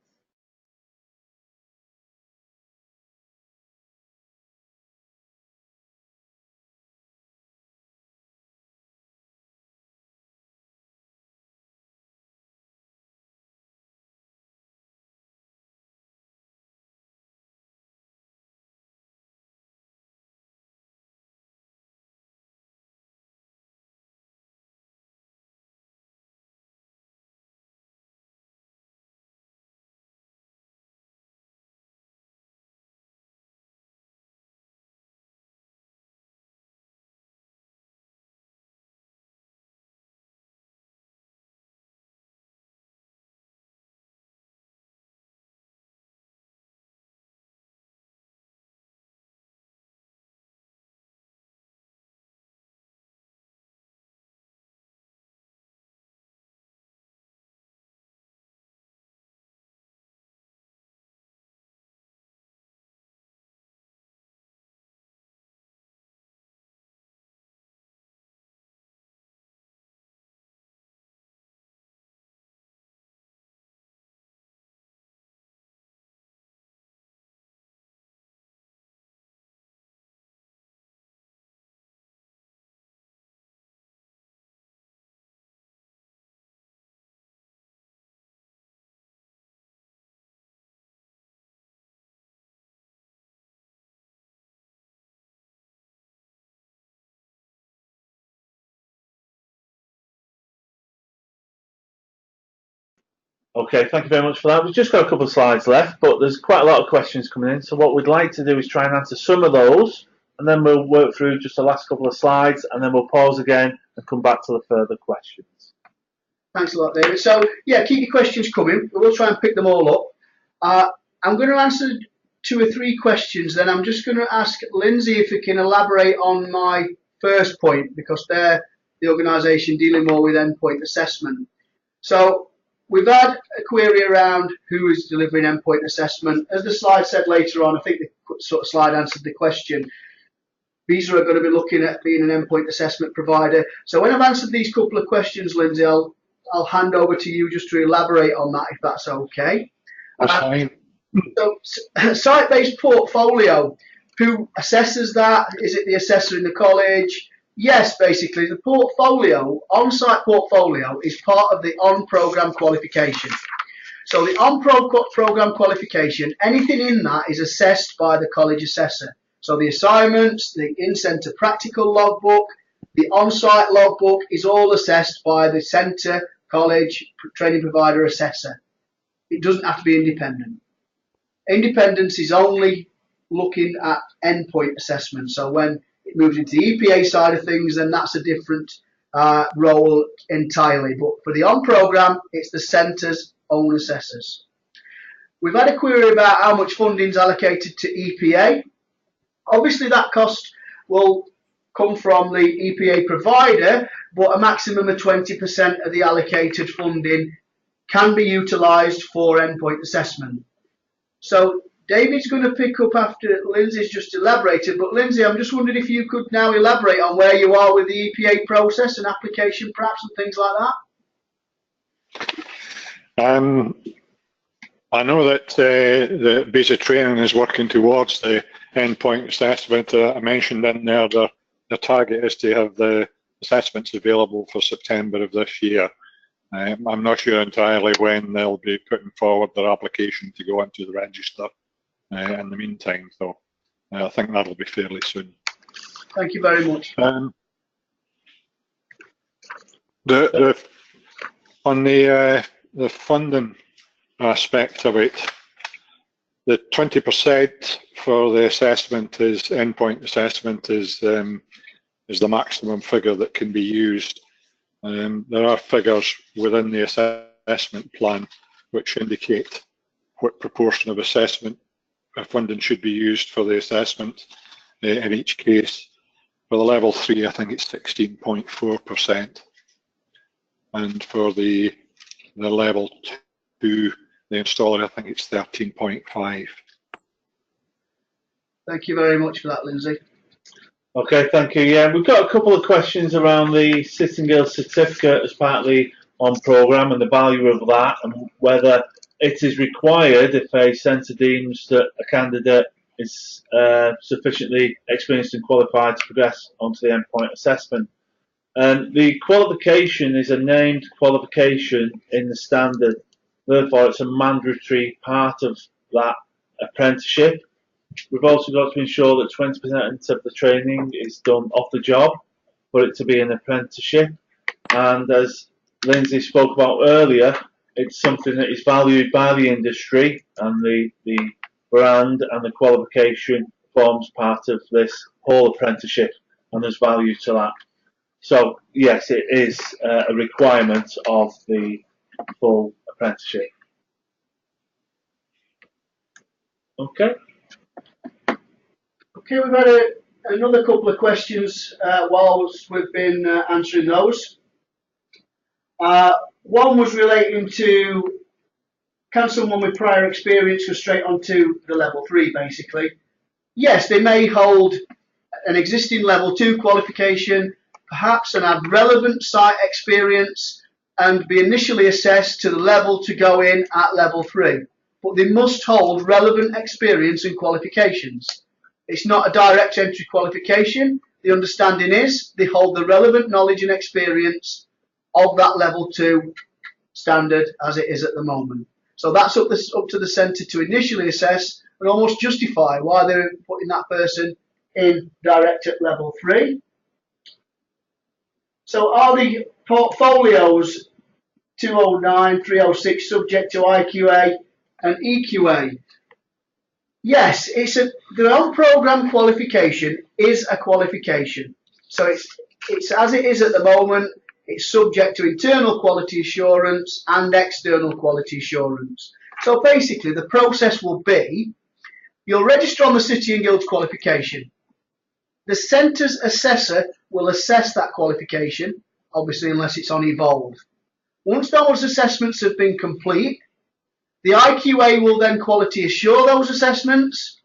Okay, thank you very much for that. We've just got a couple of slides left, but there's quite a lot of questions coming in. So what we'd like to do is try and answer some of those, and then we'll work through just the last couple of slides, and then we'll pause again and come back to the further questions. Thanks a lot, David. So, yeah, keep your questions coming. We'll try and pick them all up. I'm going to answer 2 or 3 questions, then I'm just going to ask Lindsay if he can elaborate on my first point, because they're the organisation dealing more with endpoint assessment. So, we've had a query around who is delivering endpoint assessment. As the slide said later on, I think the sort of slide answered the question. These are going to be looking at being an endpoint assessment provider. So when I've answered these couple of questions, Lindsay, I'll hand over to you just to elaborate on that, if that's okay. That's fine. So site-based portfolio, who assesses that? Is it the assessor in the college? Yes, basically the portfolio, on-site portfolio, is part of the on-programme qualification. So the on-programme qualification, anything in that is assessed by the college assessor. So the assignments, the in-centre practical logbook, the on-site logbook is all assessed by the centre, college, training provider assessor. It doesn't have to be independent. Independence is only looking at endpoint assessment. So when it moves into the EPA side of things, then that's a different role entirely. But for the on-programme, it's the centre's own assessors. We've had a query about how much funding is allocated to EPA. Obviously, that cost will come from the EPA provider, but a maximum of 20% of the allocated funding can be utilised for endpoint assessment. So David's going to pick up after Lindsay's just elaborated, but Lindsay, I'm just wondering if you could now elaborate on where you are with the EPA process and application perhaps and things like that. I know that the basic training is working towards the endpoint assessment. I mentioned in there the target is to have the assessments available for September of this year. I'm not sure entirely when they'll be putting forward their application to go into the register in the meantime, so I think that'll be fairly soon. Thank you very much. On the funding aspect of it, the 20% for the assessment is endpoint assessment is the maximum figure that can be used. There are figures within the assessment plan which indicate what proportion of assessment funding should be used for the assessment in each case. For the level 3, I think it's 16.4%, and for the level 2, the installer, I think it's 13.5%. Thank you very much for that, Lindsay. Okay, thank you. Yeah, we've got a couple of questions around the Sitting Girl certificate as part of the on-programme and the value of that, and whether it is required if a centre deems that a candidate is sufficiently experienced and qualified to progress onto the endpoint assessment. The qualification is a named qualification in the standard, therefore it's a mandatory part of that apprenticeship. We've also got to ensure that 20% of the training is done off the job for it to be an apprenticeship, and as Lindsay spoke about earlier, it's something that is valued by the industry, and the brand and the qualification forms part of this whole apprenticeship, and there's value to that. So yes, it is a requirement of the full apprenticeship. Okay. Okay, we've had another couple of questions whilst we've been answering those. One was relating to, can someone with prior experience go straight onto the level 3, basically? Yes, they may hold an existing level 2 qualification, perhaps, and have relevant site experience and be initially assessed to the level to go in at level 3. But they must hold relevant experience and qualifications. It's not a direct entry qualification. The understanding is they hold the relevant knowledge and experience of that level 2 standard as it is at the moment. So that's up to the centre to initially assess and almost justify why they're putting that person in direct at level 3. So are the portfolios 209, 306 subject to IQA and EQA? Yes, the on-programme qualification is a qualification. So it's as it is at the moment. It's subject to internal quality assurance and external quality assurance. So basically the process will be, you'll register on the City and Guilds qualification. The centre's assessor will assess that qualification, obviously unless it's on Evolve. Once those assessments have been complete, the IQA will then quality assure those assessments,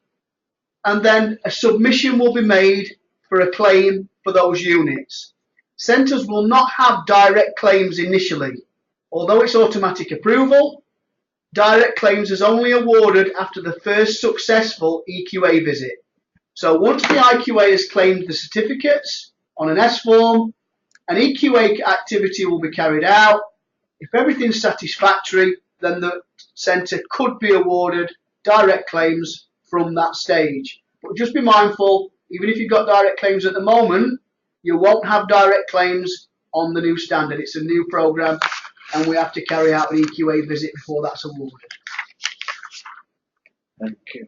and then a submission will be made for a claim for those units. Centres will not have direct claims initially. Although it's automatic approval, direct claims is only awarded after the first successful EQA visit. So once the IQA has claimed the certificates on an S form, an EQA activity will be carried out. If everything's satisfactory, then the centre could be awarded direct claims from that stage. But just be mindful, even if you've got direct claims at the moment, you won't have direct claims on the new standard. It's a new programme and we have to carry out an EQA visit before that's awarded. Thank you.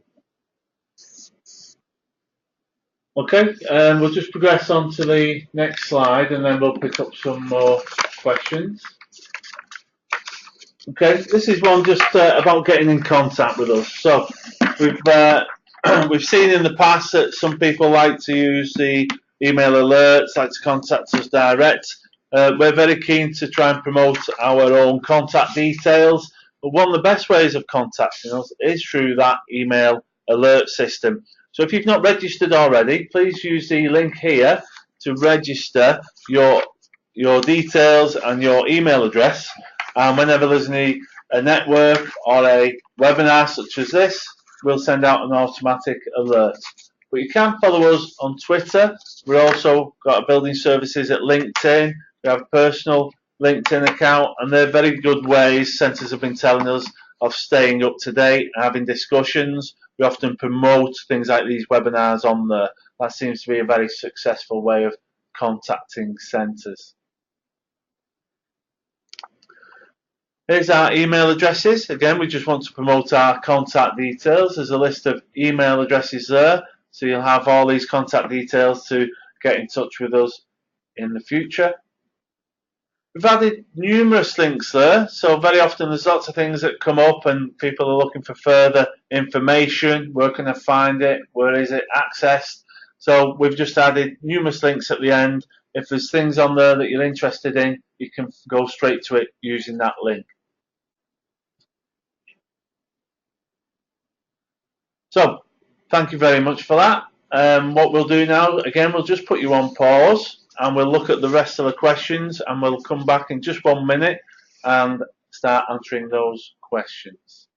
Okay, we'll just progress on to the next slide and then we'll pick up some more questions. Okay, this is one just about getting in contact with us. So we've seen in the past that some people like to use the email alerts, like to contact us direct. We're very keen to try and promote our own contact details, but one of the best ways of contacting us is through that email alert system. So if you've not registered already, please use the link here to register your details and your email address. And whenever there's a network or a webinar such as this, we'll send out an automatic alert. But you can follow us on Twitter. We've also got building services at LinkedIn. We have a personal LinkedIn account, and they're very good ways, centres have been telling us, of staying up to date, having discussions. We often promote things like these webinars on there. That seems to be a very successful way of contacting centres. Here's our email addresses. Again, we just want to promote our contact details. There's a list of email addresses there, so you'll have all these contact details to get in touch with us in the future. We've added numerous links there, so very often there's lots of things that come up and people are looking for further information. Where can I find it? Where is it accessed? So we've just added numerous links at the end. If there's things on there that you're interested in, you can go straight to it using that link. So thank you very much for that. What we'll do now, again, we'll just put you on pause and we'll look at the rest of the questions and we'll come back in just 1 minute and start answering those questions.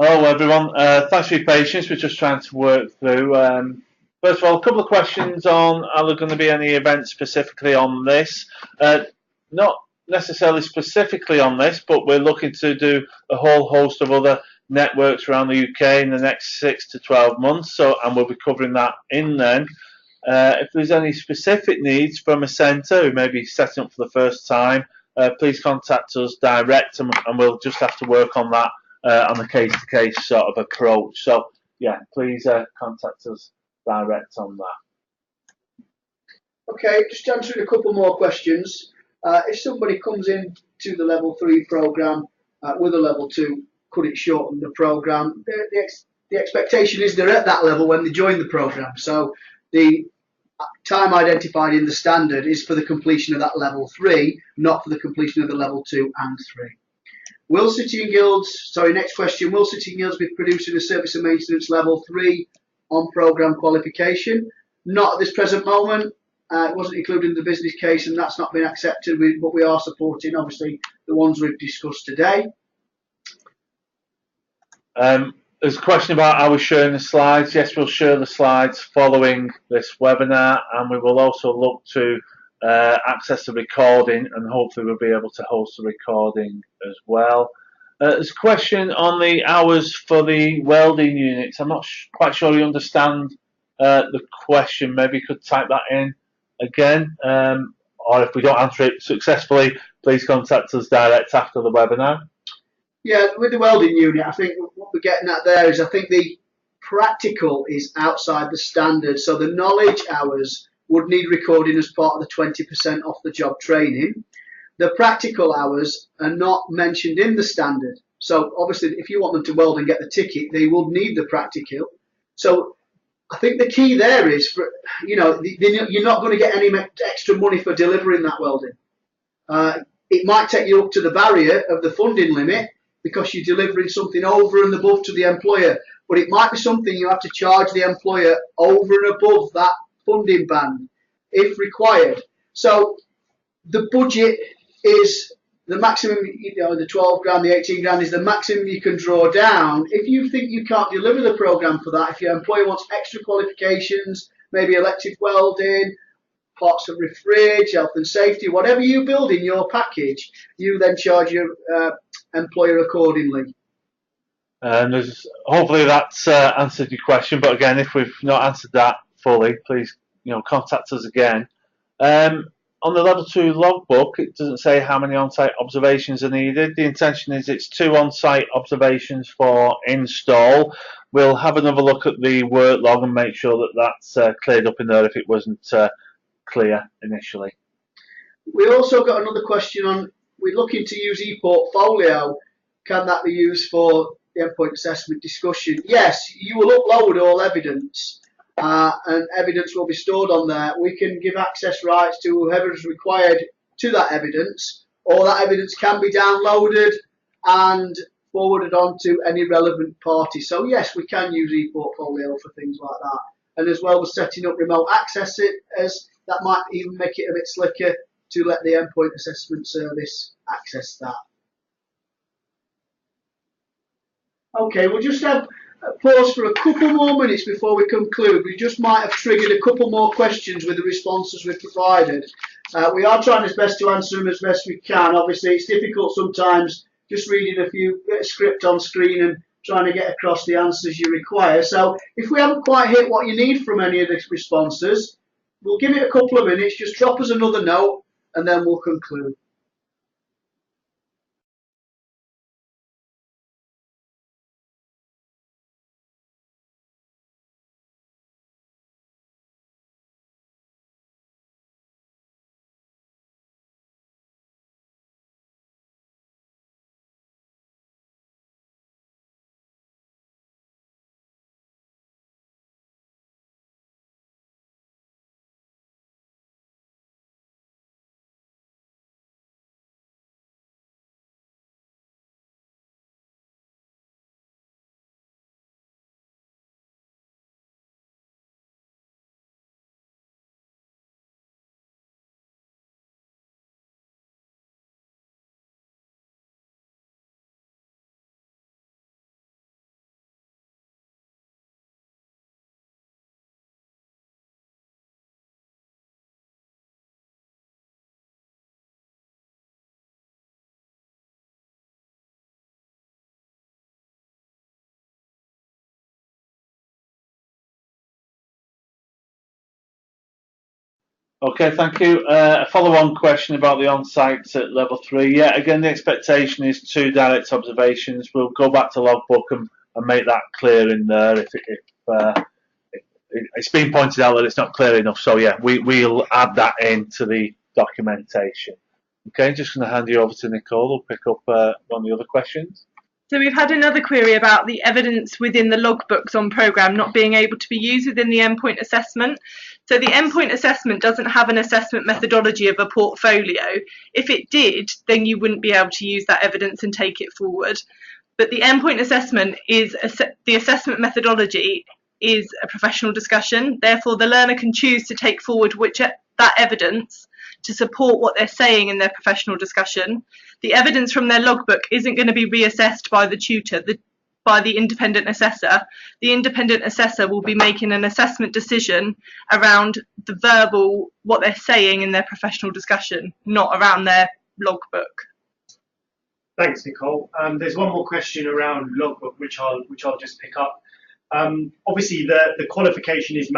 Hello everyone, thanks for your patience. We're just trying to work through. First of all, a couple of questions on are there going to be any events specifically on this? Not necessarily specifically on this, but we're looking to do a whole host of other networks around the UK in the next 6 to 12 months. So, and we'll be covering that in then. If there's any specific needs from a centre who may be setting up for the first time, please contact us direct, and we'll just have to work on that on a case-to-case sort of approach. So, yeah, please contact us direct on that. Okay, just answering a couple more questions. If somebody comes in to the level 3 programme with a level 2, could it shorten the programme? The expectation is they're at that level when they join the programme. So the time identified in the standard is for the completion of that level 3, not for the completion of the level 2 and 3. Will City and Guilds, sorry, next question, will City and Guilds be producing a service and maintenance level 3 on programme qualification? Not at this present moment. It wasn't included in the business case and that's not been accepted, but we are supporting, obviously, the ones we've discussed today. There's a question about are we sharing the slides. Yes, we'll share the slides following this webinar, and we will also look to access the recording, and hopefully we'll be able to host the recording as well. There's a question on the hours for the welding units. I'm not quite sure you understand the question. Maybe you could type that in again, or if we don't answer it successfully, please contact us direct after the webinar. Yeah, with the welding unit, I think what we're getting at there is I think the practical is outside the standard. So the knowledge hours would need recording as part of the 20% off the job training. The practical hours are not mentioned in the standard. So obviously, if you want them to weld and get the ticket, they will need the practical. So I think the key there is, for, you know, you're not going to get any extra money for delivering that welding. It might take you up to the barrier of the funding limit, because you're delivering something over and above to the employer, but it might be something you have to charge the employer over and above that funding band if required. So the budget is the maximum, you know, the 12 grand, the 18 grand is the maximum you can draw down. If you think you can't deliver the program for that, if your employer wants extra qualifications, maybe electric welding, parts of refrigeration, health and safety, whatever you build in your package, you then charge your employer accordingly. And hopefully that's answered your question, but again, if we've not answered that fully, please, you know, contact us again. On the level 2 logbook, it doesn't say how many on-site observations are needed. The intention is it's 2 on-site observations for install. We'll have another look at the work log and make sure that that's cleared up in there if it wasn't clear initially. We also got another question on, we're looking to use ePortfolio. Can that be used for the endpoint assessment discussion? Yes, you will upload all evidence and evidence will be stored on there. We can give access rights to whoever is required to that evidence, or that evidence can be downloaded and forwarded on to any relevant party. So yes, we can use ePortfolio for things like that. And as well as setting up remote access, as that might even make it a bit slicker to let the endpoint assessment service access that. Okay, we'll just have a pause for a couple more minutes before we conclude. We just might have triggered a couple more questions with the responses we've provided. We are trying as best to answer them as best we can. Obviously, it's difficult sometimes just reading a bit of script on screen and trying to get across the answers you require. So if we haven't quite hit what you need from any of the responses, we'll give it a couple of minutes. Just drop us another note and then we'll conclude. Okay, thank you. A follow-on question about the on-site at level 3. Yeah, again, the expectation is 2 direct observations. We'll go back to logbook and make that clear in there if it's been pointed out that it's not clear enough. So yeah, we'll add that into the documentation. Okay, just going to hand you over to Nicole, who'll pick up one of the other questions. So we've had another query about the evidence within the logbooks on programme not being able to be used within the endpoint assessment. So the endpoint assessment doesn't have an assessment methodology of a portfolio. If it did, then you wouldn't be able to use that evidence and take it forward. But the endpoint assessment is the assessment methodology is a professional discussion. Therefore, the learner can choose to take forward that evidence to support what they're saying in their professional discussion. The evidence from their logbook isn't going to be reassessed by the tutor, by the independent assessor. The independent assessor will be making an assessment decision around the verbal, what they're saying in their professional discussion, not around their logbook. Thanks, Nicole. There's one more question around logbook, which I'll just pick up. Obviously, the qualification is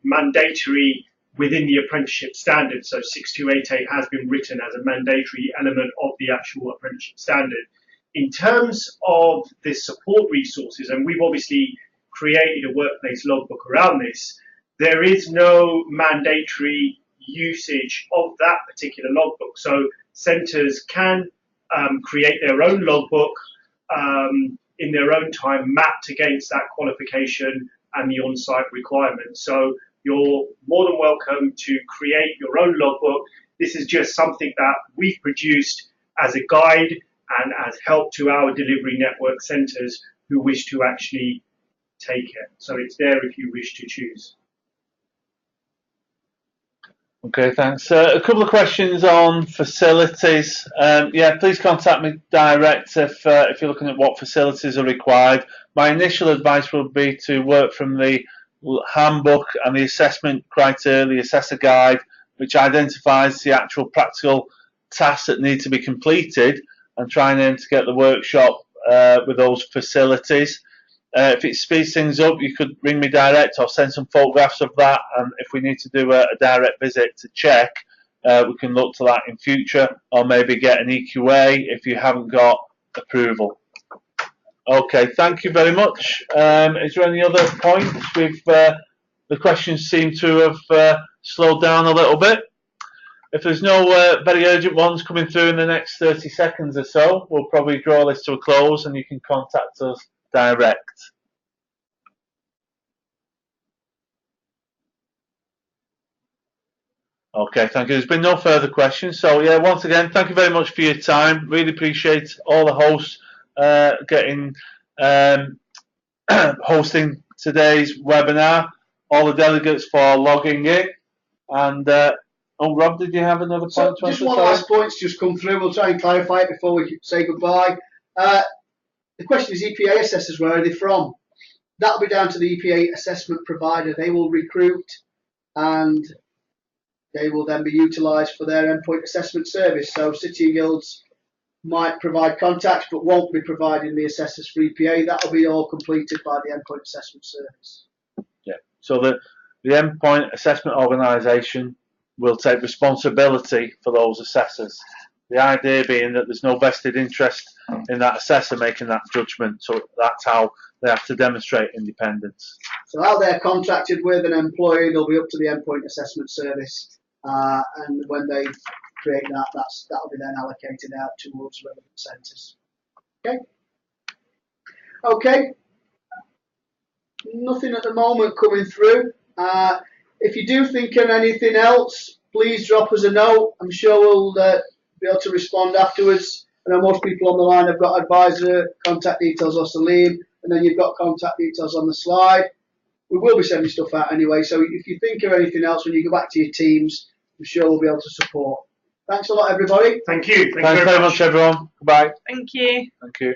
mandatory within the apprenticeship standard, so 6288 has been written as a mandatory element of the actual apprenticeship standard. In terms of the support resources, and we've obviously created a workplace logbook around this, there is no mandatory usage of that particular logbook. So centres can create their own logbook in their own time, mapped against that qualification and the on-site requirements. So you're more than welcome to create your own logbook. This is just something that we've produced as a guide and as help to our delivery network centres who wish to actually take it. So it's there if you wish to choose. Okay, thanks. A couple of questions on facilities. Yeah, please contact me direct if you're looking at what facilities are required. My initial advice would be to work from the handbook and the assessment criteria, the assessor guide, which identifies the actual practical tasks that need to be completed, and try and aim to get the workshop with those facilities. If it speeds things up, you could ring me direct or send some photographs of that, and if we need to do a direct visit to check, we can look to that in future, or maybe get an EQA if you haven't got approval. Okay, thank you very much. Is there any other points? The questions seem to have slowed down a little bit. If there's no very urgent ones coming through in the next 30 seconds or so, we'll probably draw this to a close and you can contact us direct. Okay, thank you. There's been no further questions. So yeah, once again, thank you very much for your time. Really appreciate all the hosts hosting today's webinar, all the delegates for logging in, and oh, Rob, did you have another point? So just one last point's just come through. We'll try and clarify it before we say goodbye. The question is, EPA assessors, where are they from? That'll be down to the EPA assessment provider. They will recruit and they will then be utilised for their endpoint assessment service. So City and Guilds might provide contacts but won't be providing the assessors for EPA. That will be all completed by the endpoint assessment service. Yeah, so the endpoint assessment organisation will take responsibility for those assessors. The idea being that there's no vested interest in that assessor making that judgment, so that's how they have to demonstrate independence. So how they're contracted with an employee, they'll be up to the endpoint assessment service, and when they create that'll be then allocated out towards relevant centres. Okay. Okay. Nothing at the moment coming through. If you do think of anything else, please drop us a note. I'm sure we'll be able to respond afterwards. I know most people on the line have got advisor contact details or Salim, and then you've got contact details on the slide. We will be sending stuff out anyway, so if you think of anything else when you go back to your teams, I'm sure we'll be able to support. Thanks a lot, everybody. Thank you. Thanks very much, everyone. Goodbye. Thank you. Thank you.